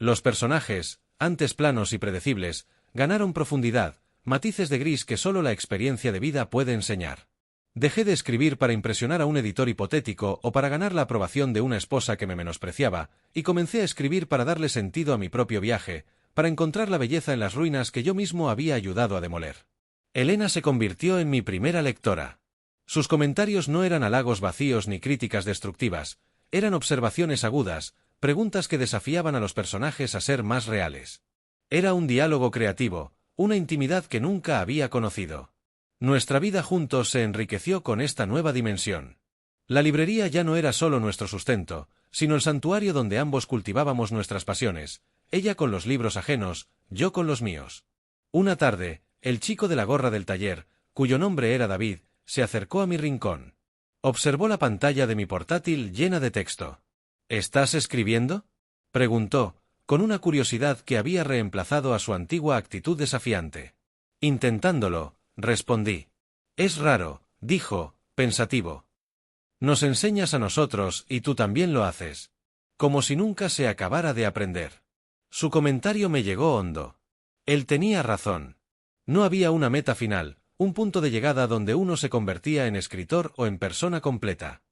Los personajes, antes planos y predecibles, ganaron profundidad, matices de gris que solo la experiencia de vida puede enseñar. Dejé de escribir para impresionar a un editor hipotético o para ganar la aprobación de una esposa que me menospreciaba, y comencé a escribir para darle sentido a mi propio viaje, para encontrar la belleza en las ruinas que yo mismo había ayudado a demoler. Elena se convirtió en mi primera lectora. Sus comentarios no eran halagos vacíos ni críticas destructivas, eran observaciones agudas, preguntas que desafiaban a los personajes a ser más reales. Era un diálogo creativo, una intimidad que nunca había conocido. Nuestra vida juntos se enriqueció con esta nueva dimensión. La librería ya no era solo nuestro sustento, sino el santuario donde ambos cultivábamos nuestras pasiones, ella con los libros ajenos, yo con los míos. Una tarde, el chico de la gorra del taller, cuyo nombre era David, se acercó a mi rincón. Observó la pantalla de mi portátil llena de texto. ¿Estás escribiendo?, preguntó, con una curiosidad que había reemplazado a su antigua actitud desafiante. Intentándolo, respondí. Es raro, dijo, pensativo. Nos enseñas a nosotros y tú también lo haces. Como si nunca se acabara de aprender. Su comentario me llegó hondo. Él tenía razón. No había una meta final, un punto de llegada donde uno se convertía en escritor o en persona completa.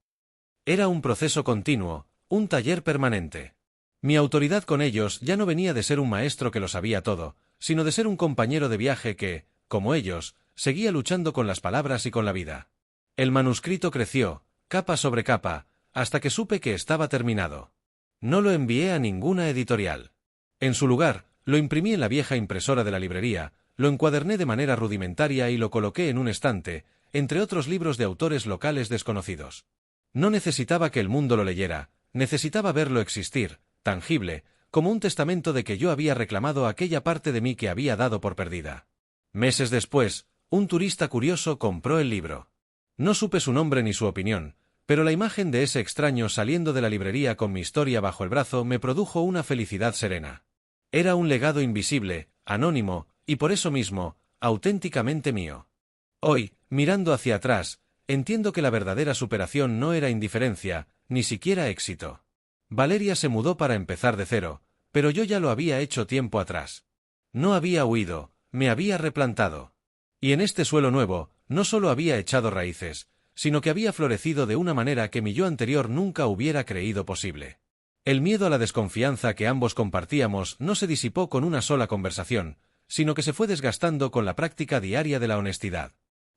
Era un proceso continuo, un taller permanente. Mi autoridad con ellos ya no venía de ser un maestro que lo sabía todo, sino de ser un compañero de viaje que, como ellos, seguía luchando con las palabras y con la vida. El manuscrito creció, capa sobre capa, hasta que supe que estaba terminado. No lo envié a ninguna editorial. En su lugar, lo imprimí en la vieja impresora de la librería, lo encuaderné de manera rudimentaria y lo coloqué en un estante, entre otros libros de autores locales desconocidos. No necesitaba que el mundo lo leyera, necesitaba verlo existir, tangible, como un testamento de que yo había reclamado aquella parte de mí que había dado por perdida. Meses después, un turista curioso compró el libro. No supe su nombre ni su opinión, pero la imagen de ese extraño saliendo de la librería con mi historia bajo el brazo me produjo una felicidad serena. Era un legado invisible, anónimo, y por eso mismo, auténticamente mío. Hoy, mirando hacia atrás, entiendo que la verdadera superación no era indiferencia, ni siquiera éxito. Valeria se mudó para empezar de cero, pero yo ya lo había hecho tiempo atrás. No había huido, me había replantado. Y en este suelo nuevo, no solo había echado raíces, sino que había florecido de una manera que mi yo anterior nunca hubiera creído posible. El miedo a la desconfianza que ambos compartíamos no se disipó con una sola conversación, sino que se fue desgastando con la práctica diaria de la honestidad.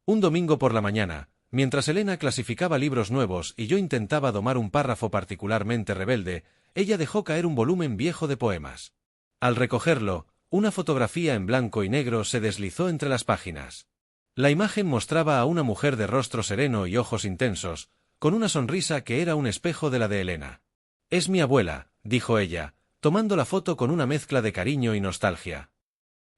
Un domingo por la mañana, mientras Elena clasificaba libros nuevos y yo intentaba domar un párrafo particularmente rebelde, ella dejó caer un volumen viejo de poemas. Al recogerlo, una fotografía en blanco y negro se deslizó entre las páginas. La imagen mostraba a una mujer de rostro sereno y ojos intensos, con una sonrisa que era un espejo de la de Elena. «Es mi abuela», dijo ella, tomando la foto con una mezcla de cariño y nostalgia.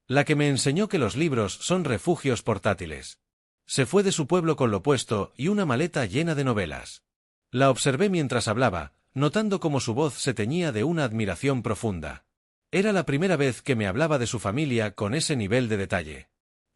«La que me enseñó que los libros son refugios portátiles. Se fue de su pueblo con lo puesto y una maleta llena de novelas». La observé mientras hablaba, notando cómo su voz se teñía de una admiración profunda. Era la primera vez que me hablaba de su familia con ese nivel de detalle.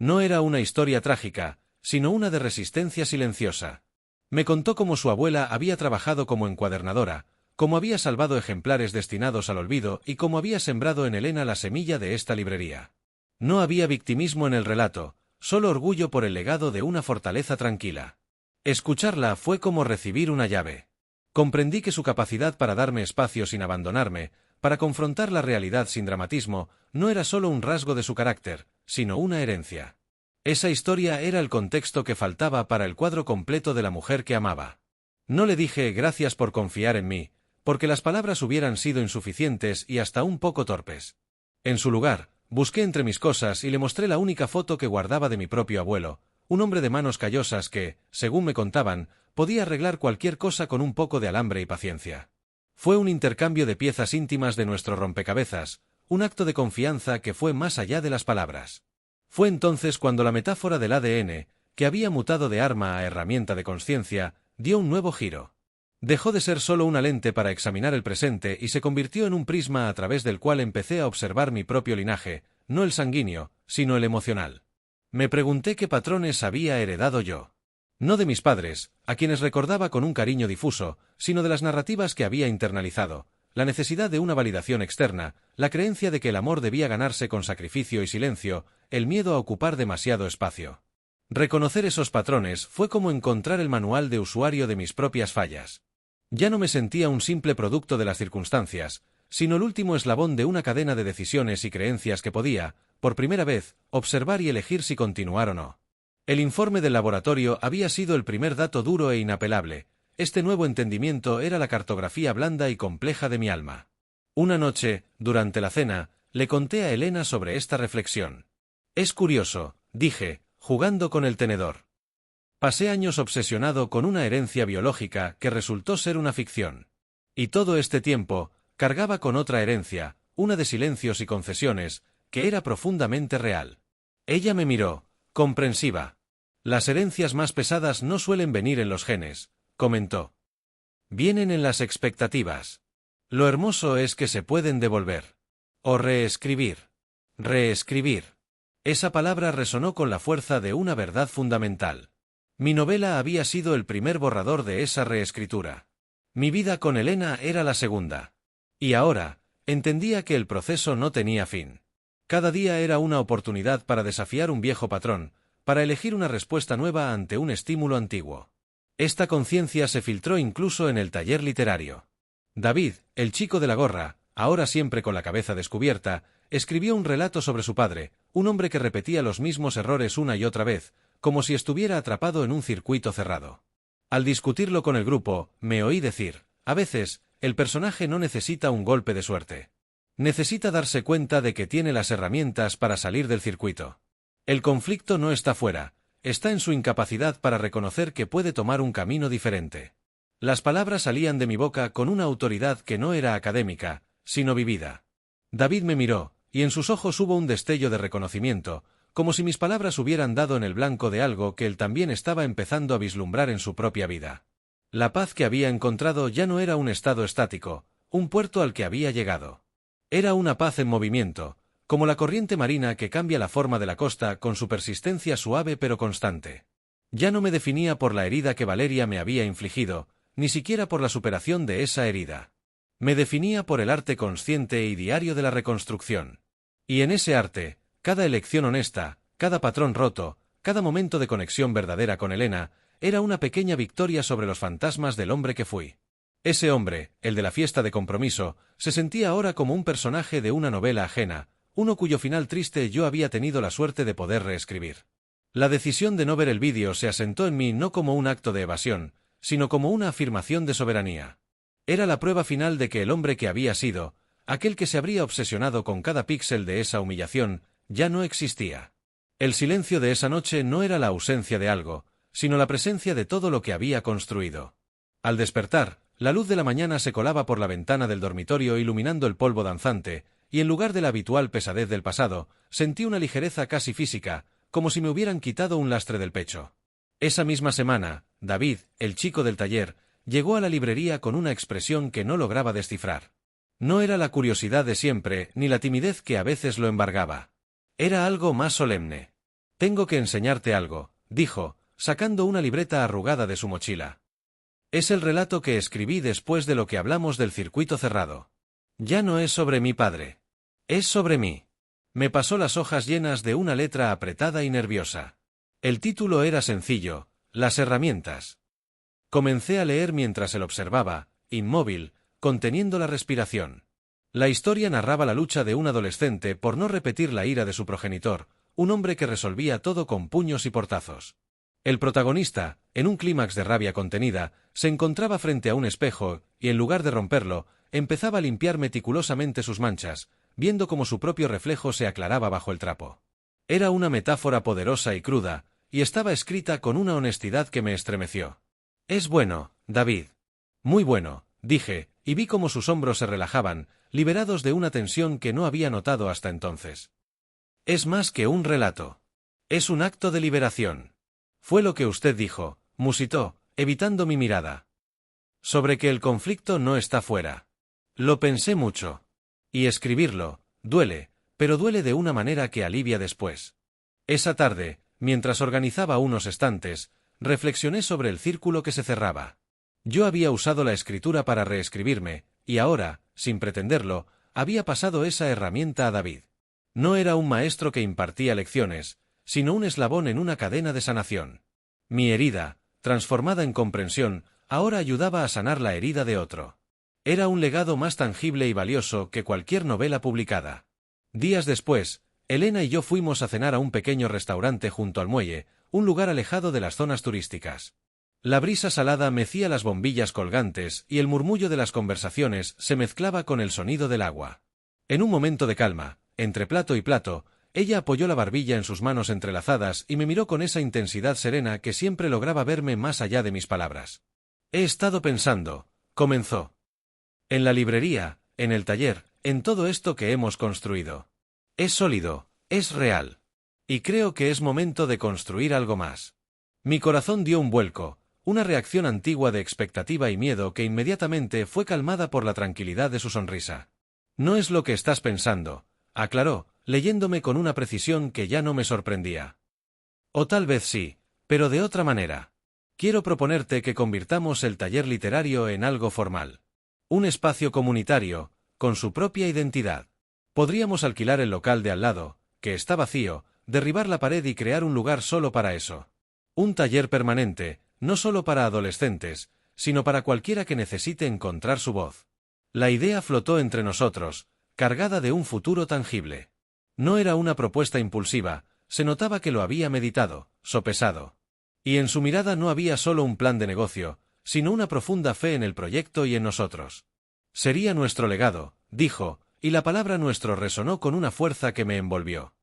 No era una historia trágica, sino una de resistencia silenciosa. Me contó cómo su abuela había trabajado como encuadernadora, cómo había salvado ejemplares destinados al olvido y cómo había sembrado en Elena la semilla de esta librería. No había victimismo en el relato, solo orgullo por el legado de una fortaleza tranquila. Escucharla fue como recibir una llave. Comprendí que su capacidad para darme espacio sin abandonarme, para confrontar la realidad sin dramatismo, no era solo un rasgo de su carácter, sino una herencia. Esa historia era el contexto que faltaba para el cuadro completo de la mujer que amaba. No le dije gracias por confiar en mí, porque las palabras hubieran sido insuficientes y hasta un poco torpes. En su lugar, busqué entre mis cosas y le mostré la única foto que guardaba de mi propio abuelo, un hombre de manos callosas que, según me contaban, podía arreglar cualquier cosa con un poco de alambre y paciencia. Fue un intercambio de piezas íntimas de nuestro rompecabezas, un acto de confianza que fue más allá de las palabras. Fue entonces cuando la metáfora del ADN, que había mutado de arma a herramienta de conciencia, dio un nuevo giro. Dejó de ser solo una lente para examinar el presente y se convirtió en un prisma a través del cual empecé a observar mi propio linaje, no el sanguíneo, sino el emocional. Me pregunté qué patrones había heredado yo. No de mis padres, a quienes recordaba con un cariño difuso, sino de las narrativas que había internalizado, la necesidad de una validación externa, la creencia de que el amor debía ganarse con sacrificio y silencio, el miedo a ocupar demasiado espacio. Reconocer esos patrones fue como encontrar el manual de usuario de mis propias fallas. Ya no me sentía un simple producto de las circunstancias, sino el último eslabón de una cadena de decisiones y creencias que podía, por primera vez, observar y elegir si continuar o no. El informe del laboratorio había sido el primer dato duro e inapelable. Este nuevo entendimiento era la cartografía blanda y compleja de mi alma. Una noche, durante la cena, le conté a Elena sobre esta reflexión. «Es curioso», dije, jugando con el tenedor. «Pasé años obsesionado con una herencia biológica que resultó ser una ficción. Y todo este tiempo, cargaba con otra herencia, una de silencios y concesiones, que era profundamente real». Ella me miró, comprensiva. «Las herencias más pesadas no suelen venir en los genes», comentó. «Vienen en las expectativas. Lo hermoso es que se pueden devolver. O reescribir. Reescribir». Esa palabra resonó con la fuerza de una verdad fundamental. Mi novela había sido el primer borrador de esa reescritura. Mi vida con Elena era la segunda. Y ahora, entendía que el proceso no tenía fin. Cada día era una oportunidad para desafiar un viejo patrón, para elegir una respuesta nueva ante un estímulo antiguo. Esta conciencia se filtró incluso en el taller literario. David, el chico de la gorra, ahora siempre con la cabeza descubierta, escribió un relato sobre su padre, un hombre que repetía los mismos errores una y otra vez, como si estuviera atrapado en un circuito cerrado. Al discutirlo con el grupo, me oí decir, a veces, el personaje no necesita un golpe de suerte. Necesita darse cuenta de que tiene las herramientas para salir del circuito. El conflicto no está fuera, está en su incapacidad para reconocer que puede tomar un camino diferente. Las palabras salían de mi boca con una autoridad que no era académica, sino vivida. David me miró, y en sus ojos hubo un destello de reconocimiento, como si mis palabras hubieran dado en el blanco de algo que él también estaba empezando a vislumbrar en su propia vida. La paz que había encontrado ya no era un estado estático, un puerto al que había llegado. Era una paz en movimiento, como la corriente marina que cambia la forma de la costa con su persistencia suave pero constante. Ya no me definía por la herida que Valeria me había infligido, ni siquiera por la superación de esa herida. Me definía por el arte consciente y diario de la reconstrucción. Y en ese arte, cada elección honesta, cada patrón roto, cada momento de conexión verdadera con Elena, era una pequeña victoria sobre los fantasmas del hombre que fui. Ese hombre, el de la fiesta de compromiso, se sentía ahora como un personaje de una novela ajena, uno cuyo final triste yo había tenido la suerte de poder reescribir. La decisión de no ver el vídeo se asentó en mí no como un acto de evasión, sino como una afirmación de soberanía. Era la prueba final de que el hombre que había sido, aquel que se habría obsesionado con cada píxel de esa humillación, ya no existía. El silencio de esa noche no era la ausencia de algo, sino la presencia de todo lo que había construido. Al despertar, la luz de la mañana se colaba por la ventana del dormitorio iluminando el polvo danzante, y en lugar de la habitual pesadez del pasado, sentí una ligereza casi física, como si me hubieran quitado un lastre del pecho. Esa misma semana, David, el chico del taller, llegó a la librería con una expresión que no lograba descifrar. No era la curiosidad de siempre, ni la timidez que a veces lo embargaba. Era algo más solemne. «Tengo que enseñarte algo», dijo, sacando una libreta arrugada de su mochila. «Es el relato que escribí después de lo que hablamos del circuito cerrado. Ya no es sobre mi padre. Es sobre mí». Me pasó las hojas llenas de una letra apretada y nerviosa. El título era sencillo, Las herramientas. Comencé a leer mientras él observaba, inmóvil, conteniendo la respiración. La historia narraba la lucha de un adolescente por no repetir la ira de su progenitor, un hombre que resolvía todo con puños y portazos. El protagonista, en un clímax de rabia contenida, se encontraba frente a un espejo y, en lugar de romperlo, empezaba a limpiar meticulosamente sus manchas, viendo cómo su propio reflejo se aclaraba bajo el trapo. Era una metáfora poderosa y cruda, y estaba escrita con una honestidad que me estremeció. «Es bueno, David». «Muy bueno», dije, y vi cómo sus hombros se relajaban, liberados de una tensión que no había notado hasta entonces. «Es más que un relato. Es un acto de liberación». «Fue lo que usted dijo», musitó, evitando mi mirada. «Sobre que el conflicto no está fuera». Lo pensé mucho. Y escribirlo, duele, pero duele de una manera que alivia después. Esa tarde, mientras organizaba unos estantes, reflexioné sobre el círculo que se cerraba. Yo había usado la escritura para reescribirme, y ahora, sin pretenderlo, había pasado esa herramienta a David. No era un maestro que impartía lecciones, sino un eslabón en una cadena de sanación. Mi herida, transformada en comprensión, ahora ayudaba a sanar la herida de otro. Era un legado más tangible y valioso que cualquier novela publicada. Días después, Elena y yo fuimos a cenar a un pequeño restaurante junto al muelle, un lugar alejado de las zonas turísticas. La brisa salada mecía las bombillas colgantes y el murmullo de las conversaciones se mezclaba con el sonido del agua. En un momento de calma, entre plato y plato, ella apoyó la barbilla en sus manos entrelazadas y me miró con esa intensidad serena que siempre lograba verme más allá de mis palabras. «He estado pensando», comenzó. «En la librería, en el taller, en todo esto que hemos construido. Es sólido, es real. Y creo que es momento de construir algo más». Mi corazón dio un vuelco, una reacción antigua de expectativa y miedo que inmediatamente fue calmada por la tranquilidad de su sonrisa. «No es lo que estás pensando», aclaró, leyéndome con una precisión que ya no me sorprendía. «O tal vez sí, Pero de otra manera. Quiero proponerte que convirtamos el taller literario en algo formal. Un espacio comunitario, con su propia identidad. Podríamos alquilar el local de al lado, que está vacío, derribar la pared y crear un lugar solo para eso. Un taller permanente, no solo para adolescentes, sino para cualquiera que necesite encontrar su voz. La idea flotó entre nosotros, cargada de un futuro tangible. No era una propuesta impulsiva, se notaba que lo había meditado, sopesado. Y en su mirada no había solo un plan de negocio, sino una profunda fe en el proyecto y en nosotros. Sería nuestro legado, dijo, y la palabra nuestro resonó con una fuerza que me envolvió.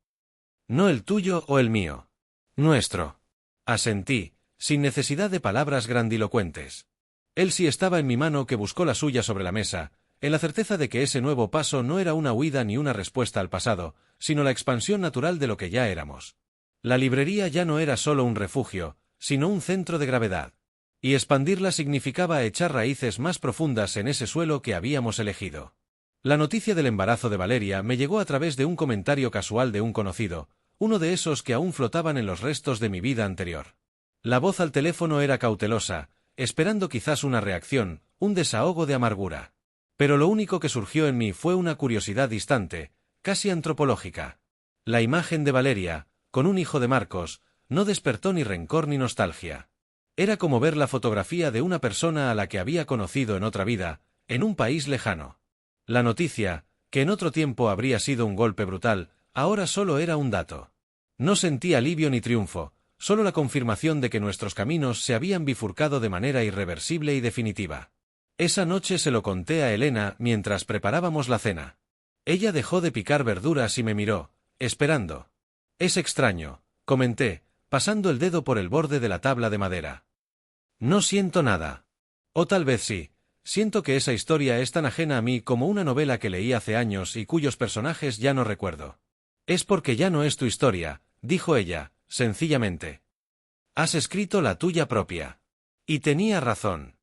No el tuyo o el mío. Nuestro. Asentí, sin necesidad de palabras grandilocuentes. Él sí estaba en mi mano que buscó la suya sobre la mesa, en la certeza de que ese nuevo paso no era una huida ni una respuesta al pasado, sino la expansión natural de lo que ya éramos. La librería ya no era solo un refugio, sino un centro de gravedad. Y expandirla significaba echar raíces más profundas en ese suelo que habíamos elegido. La noticia del embarazo de Valeria me llegó a través de un comentario casual de un conocido, uno de esos que aún flotaban en los restos de mi vida anterior. La voz al teléfono era cautelosa, esperando quizás una reacción, un desahogo de amargura. Pero lo único que surgió en mí fue una curiosidad distante, casi antropológica. La imagen de Valeria, con un hijo de Marcos, no despertó ni rencor ni nostalgia. Era como ver la fotografía de una persona a la que había conocido en otra vida, en un país lejano. La noticia, que en otro tiempo habría sido un golpe brutal, ahora solo era un dato. No sentí alivio ni triunfo, solo la confirmación de que nuestros caminos se habían bifurcado de manera irreversible y definitiva. Esa noche se lo conté a Elena mientras preparábamos la cena. Ella dejó de picar verduras y me miró, esperando. Es extraño, comenté, pasando el dedo por el borde de la tabla de madera. No siento nada. O tal vez sí. Siento que esa historia es tan ajena a mí como una novela que leí hace años y cuyos personajes ya no recuerdo. Es porque ya no es tu historia, dijo ella, sencillamente. Has escrito la tuya propia. Y tenía razón.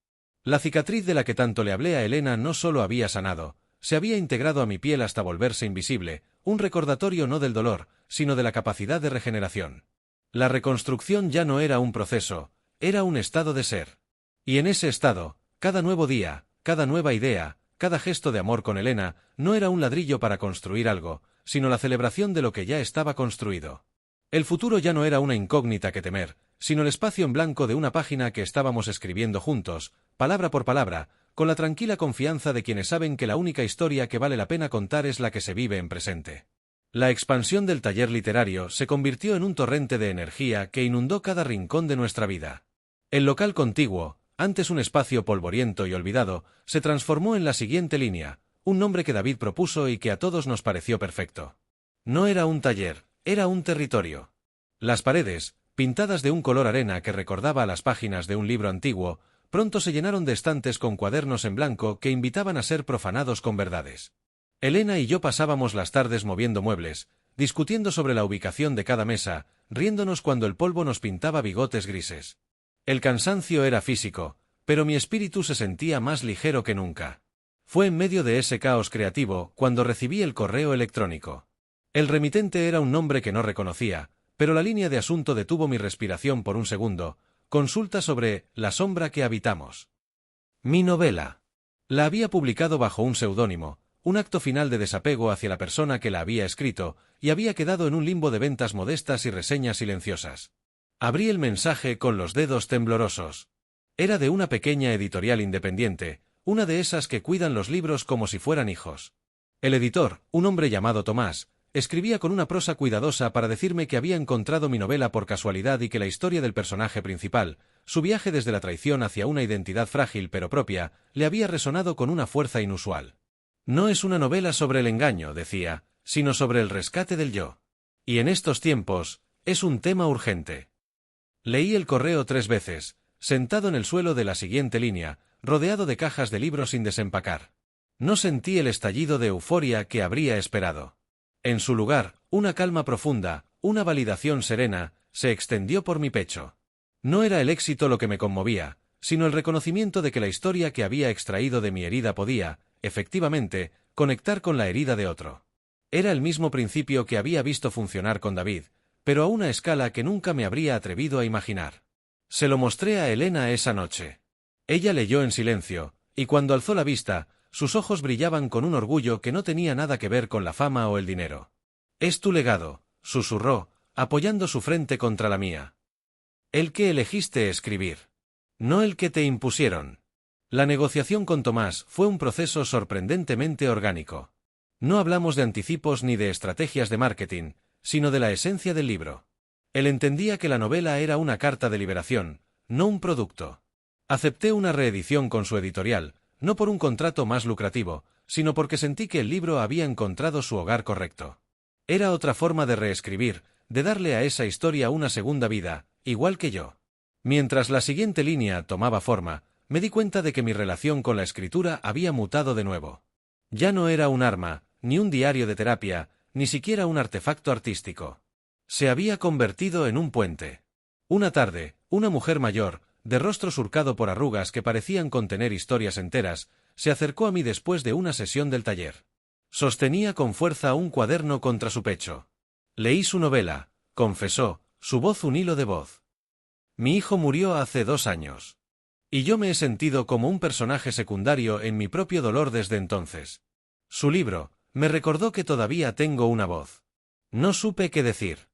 La cicatriz de la que tanto le hablé a Elena no solo había sanado, se había integrado a mi piel hasta volverse invisible, un recordatorio no del dolor, sino de la capacidad de regeneración. La reconstrucción ya no era un proceso, era un estado de ser. Y en ese estado, cada nuevo día, cada nueva idea, cada gesto de amor con Elena, no era un ladrillo para construir algo, sino la celebración de lo que ya estaba construido. El futuro ya no era una incógnita que temer, sino el espacio en blanco de una página que estábamos escribiendo juntos, palabra por palabra, con la tranquila confianza de quienes saben que la única historia que vale la pena contar es la que se vive en presente. La expansión del taller literario se convirtió en un torrente de energía que inundó cada rincón de nuestra vida. El local contiguo, antes un espacio polvoriento y olvidado, se transformó en la siguiente línea, un nombre que David propuso y que a todos nos pareció perfecto. No era un taller, era un territorio. Las paredes, pintadas de un color arena que recordaba a las páginas de un libro antiguo, pronto se llenaron de estantes con cuadernos en blanco que invitaban a ser profanados con verdades. Elena y yo pasábamos las tardes moviendo muebles, discutiendo sobre la ubicación de cada mesa, riéndonos cuando el polvo nos pintaba bigotes grises. El cansancio era físico, pero mi espíritu se sentía más ligero que nunca. Fue en medio de ese caos creativo cuando recibí el correo electrónico. El remitente era un nombre que no reconocía, pero la línea de asunto detuvo mi respiración por un segundo. Consulta sobre La sombra que habitamos. Mi novela. La había publicado bajo un seudónimo, un acto final de desapego hacia la persona que la había escrito, y había quedado en un limbo de ventas modestas y reseñas silenciosas. Abrí el mensaje con los dedos temblorosos. Era de una pequeña editorial independiente, una de esas que cuidan los libros como si fueran hijos. El editor, un hombre llamado Tomás, escribía con una prosa cuidadosa para decirme que había encontrado mi novela por casualidad y que la historia del personaje principal, su viaje desde la traición hacia una identidad frágil pero propia, le había resonado con una fuerza inusual. No es una novela sobre el engaño, decía, sino sobre el rescate del yo. Y en estos tiempos, es un tema urgente. Leí el correo 3 veces, sentado en el suelo de la siguiente línea, rodeado de cajas de libros sin desempacar. No sentí el estallido de euforia que habría esperado. En su lugar, una calma profunda, una validación serena, se extendió por mi pecho. No era el éxito lo que me conmovía, sino el reconocimiento de que la historia que había extraído de mi herida podía, efectivamente, conectar con la herida de otro. Era el mismo principio que había visto funcionar con David, pero a una escala que nunca me habría atrevido a imaginar. Se lo mostré a Elena esa noche. Ella leyó en silencio, y cuando alzó la vista, sus ojos brillaban con un orgullo que no tenía nada que ver con la fama o el dinero. «Es tu legado», susurró, apoyando su frente contra la mía. «El que elegiste escribir. No el que te impusieron». La negociación con Tomás fue un proceso sorprendentemente orgánico. No hablamos de anticipos ni de estrategias de marketing, sino de la esencia del libro. Él entendía que la novela era una carta de liberación, no un producto. Acepté una reedición con su editorial, no por un contrato más lucrativo, sino porque sentí que el libro había encontrado su hogar correcto. Era otra forma de reescribir, de darle a esa historia una segunda vida, igual que yo. Mientras la siguiente línea tomaba forma, me di cuenta de que mi relación con la escritura había mutado de nuevo. Ya no era un arma, ni un diario de terapia, ni siquiera un artefacto artístico. Se había convertido en un puente. Una tarde, una mujer mayor, de rostro surcado por arrugas que parecían contener historias enteras, se acercó a mí después de una sesión del taller. Sostenía con fuerza un cuaderno contra su pecho. «Leí su novela», confesó, su voz un hilo de voz. «Mi hijo murió hace 2 años. Y yo me he sentido como un personaje secundario en mi propio dolor desde entonces. Su libro me recordó que todavía tengo una voz. No supe qué decir.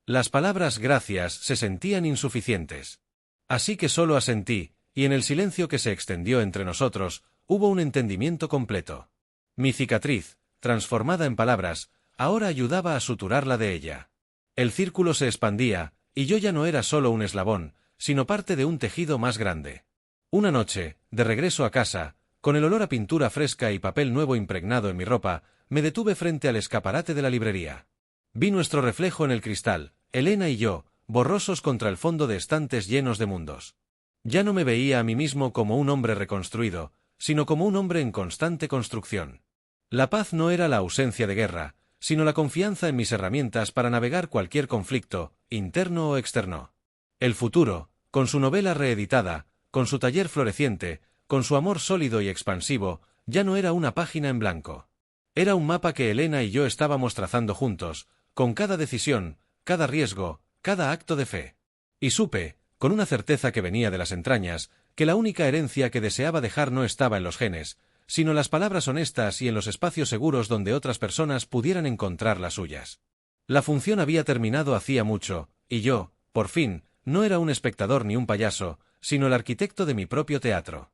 Las palabras gracias se sentían insuficientes. Así que solo asentí, y en el silencio que se extendió entre nosotros, hubo un entendimiento completo. Mi cicatriz, transformada en palabras, ahora ayudaba a suturarla de ella. El círculo se expandía, y yo ya no era solo un eslabón, sino parte de un tejido más grande. Una noche, de regreso a casa, con el olor a pintura fresca y papel nuevo impregnado en mi ropa, me detuve frente al escaparate de la librería. Vi nuestro reflejo en el cristal, Elena y yo, borrosos contra el fondo de estantes llenos de mundos. Ya no me veía a mí mismo como un hombre reconstruido, sino como un hombre en constante construcción. La paz no era la ausencia de guerra, sino la confianza en mis herramientas para navegar cualquier conflicto, interno o externo. El futuro, con su novela reeditada, con su taller floreciente, con su amor sólido y expansivo, ya no era una página en blanco. Era un mapa que Elena y yo estábamos trazando juntos, con cada decisión, cada riesgo, cada acto de fe. Y supe, con una certeza que venía de las entrañas, que la única herencia que deseaba dejar no estaba en los genes, sino en las palabras honestas y en los espacios seguros donde otras personas pudieran encontrar las suyas. La función había terminado hacía mucho, y yo, por fin, no era un espectador ni un payaso, sino el arquitecto de mi propio teatro.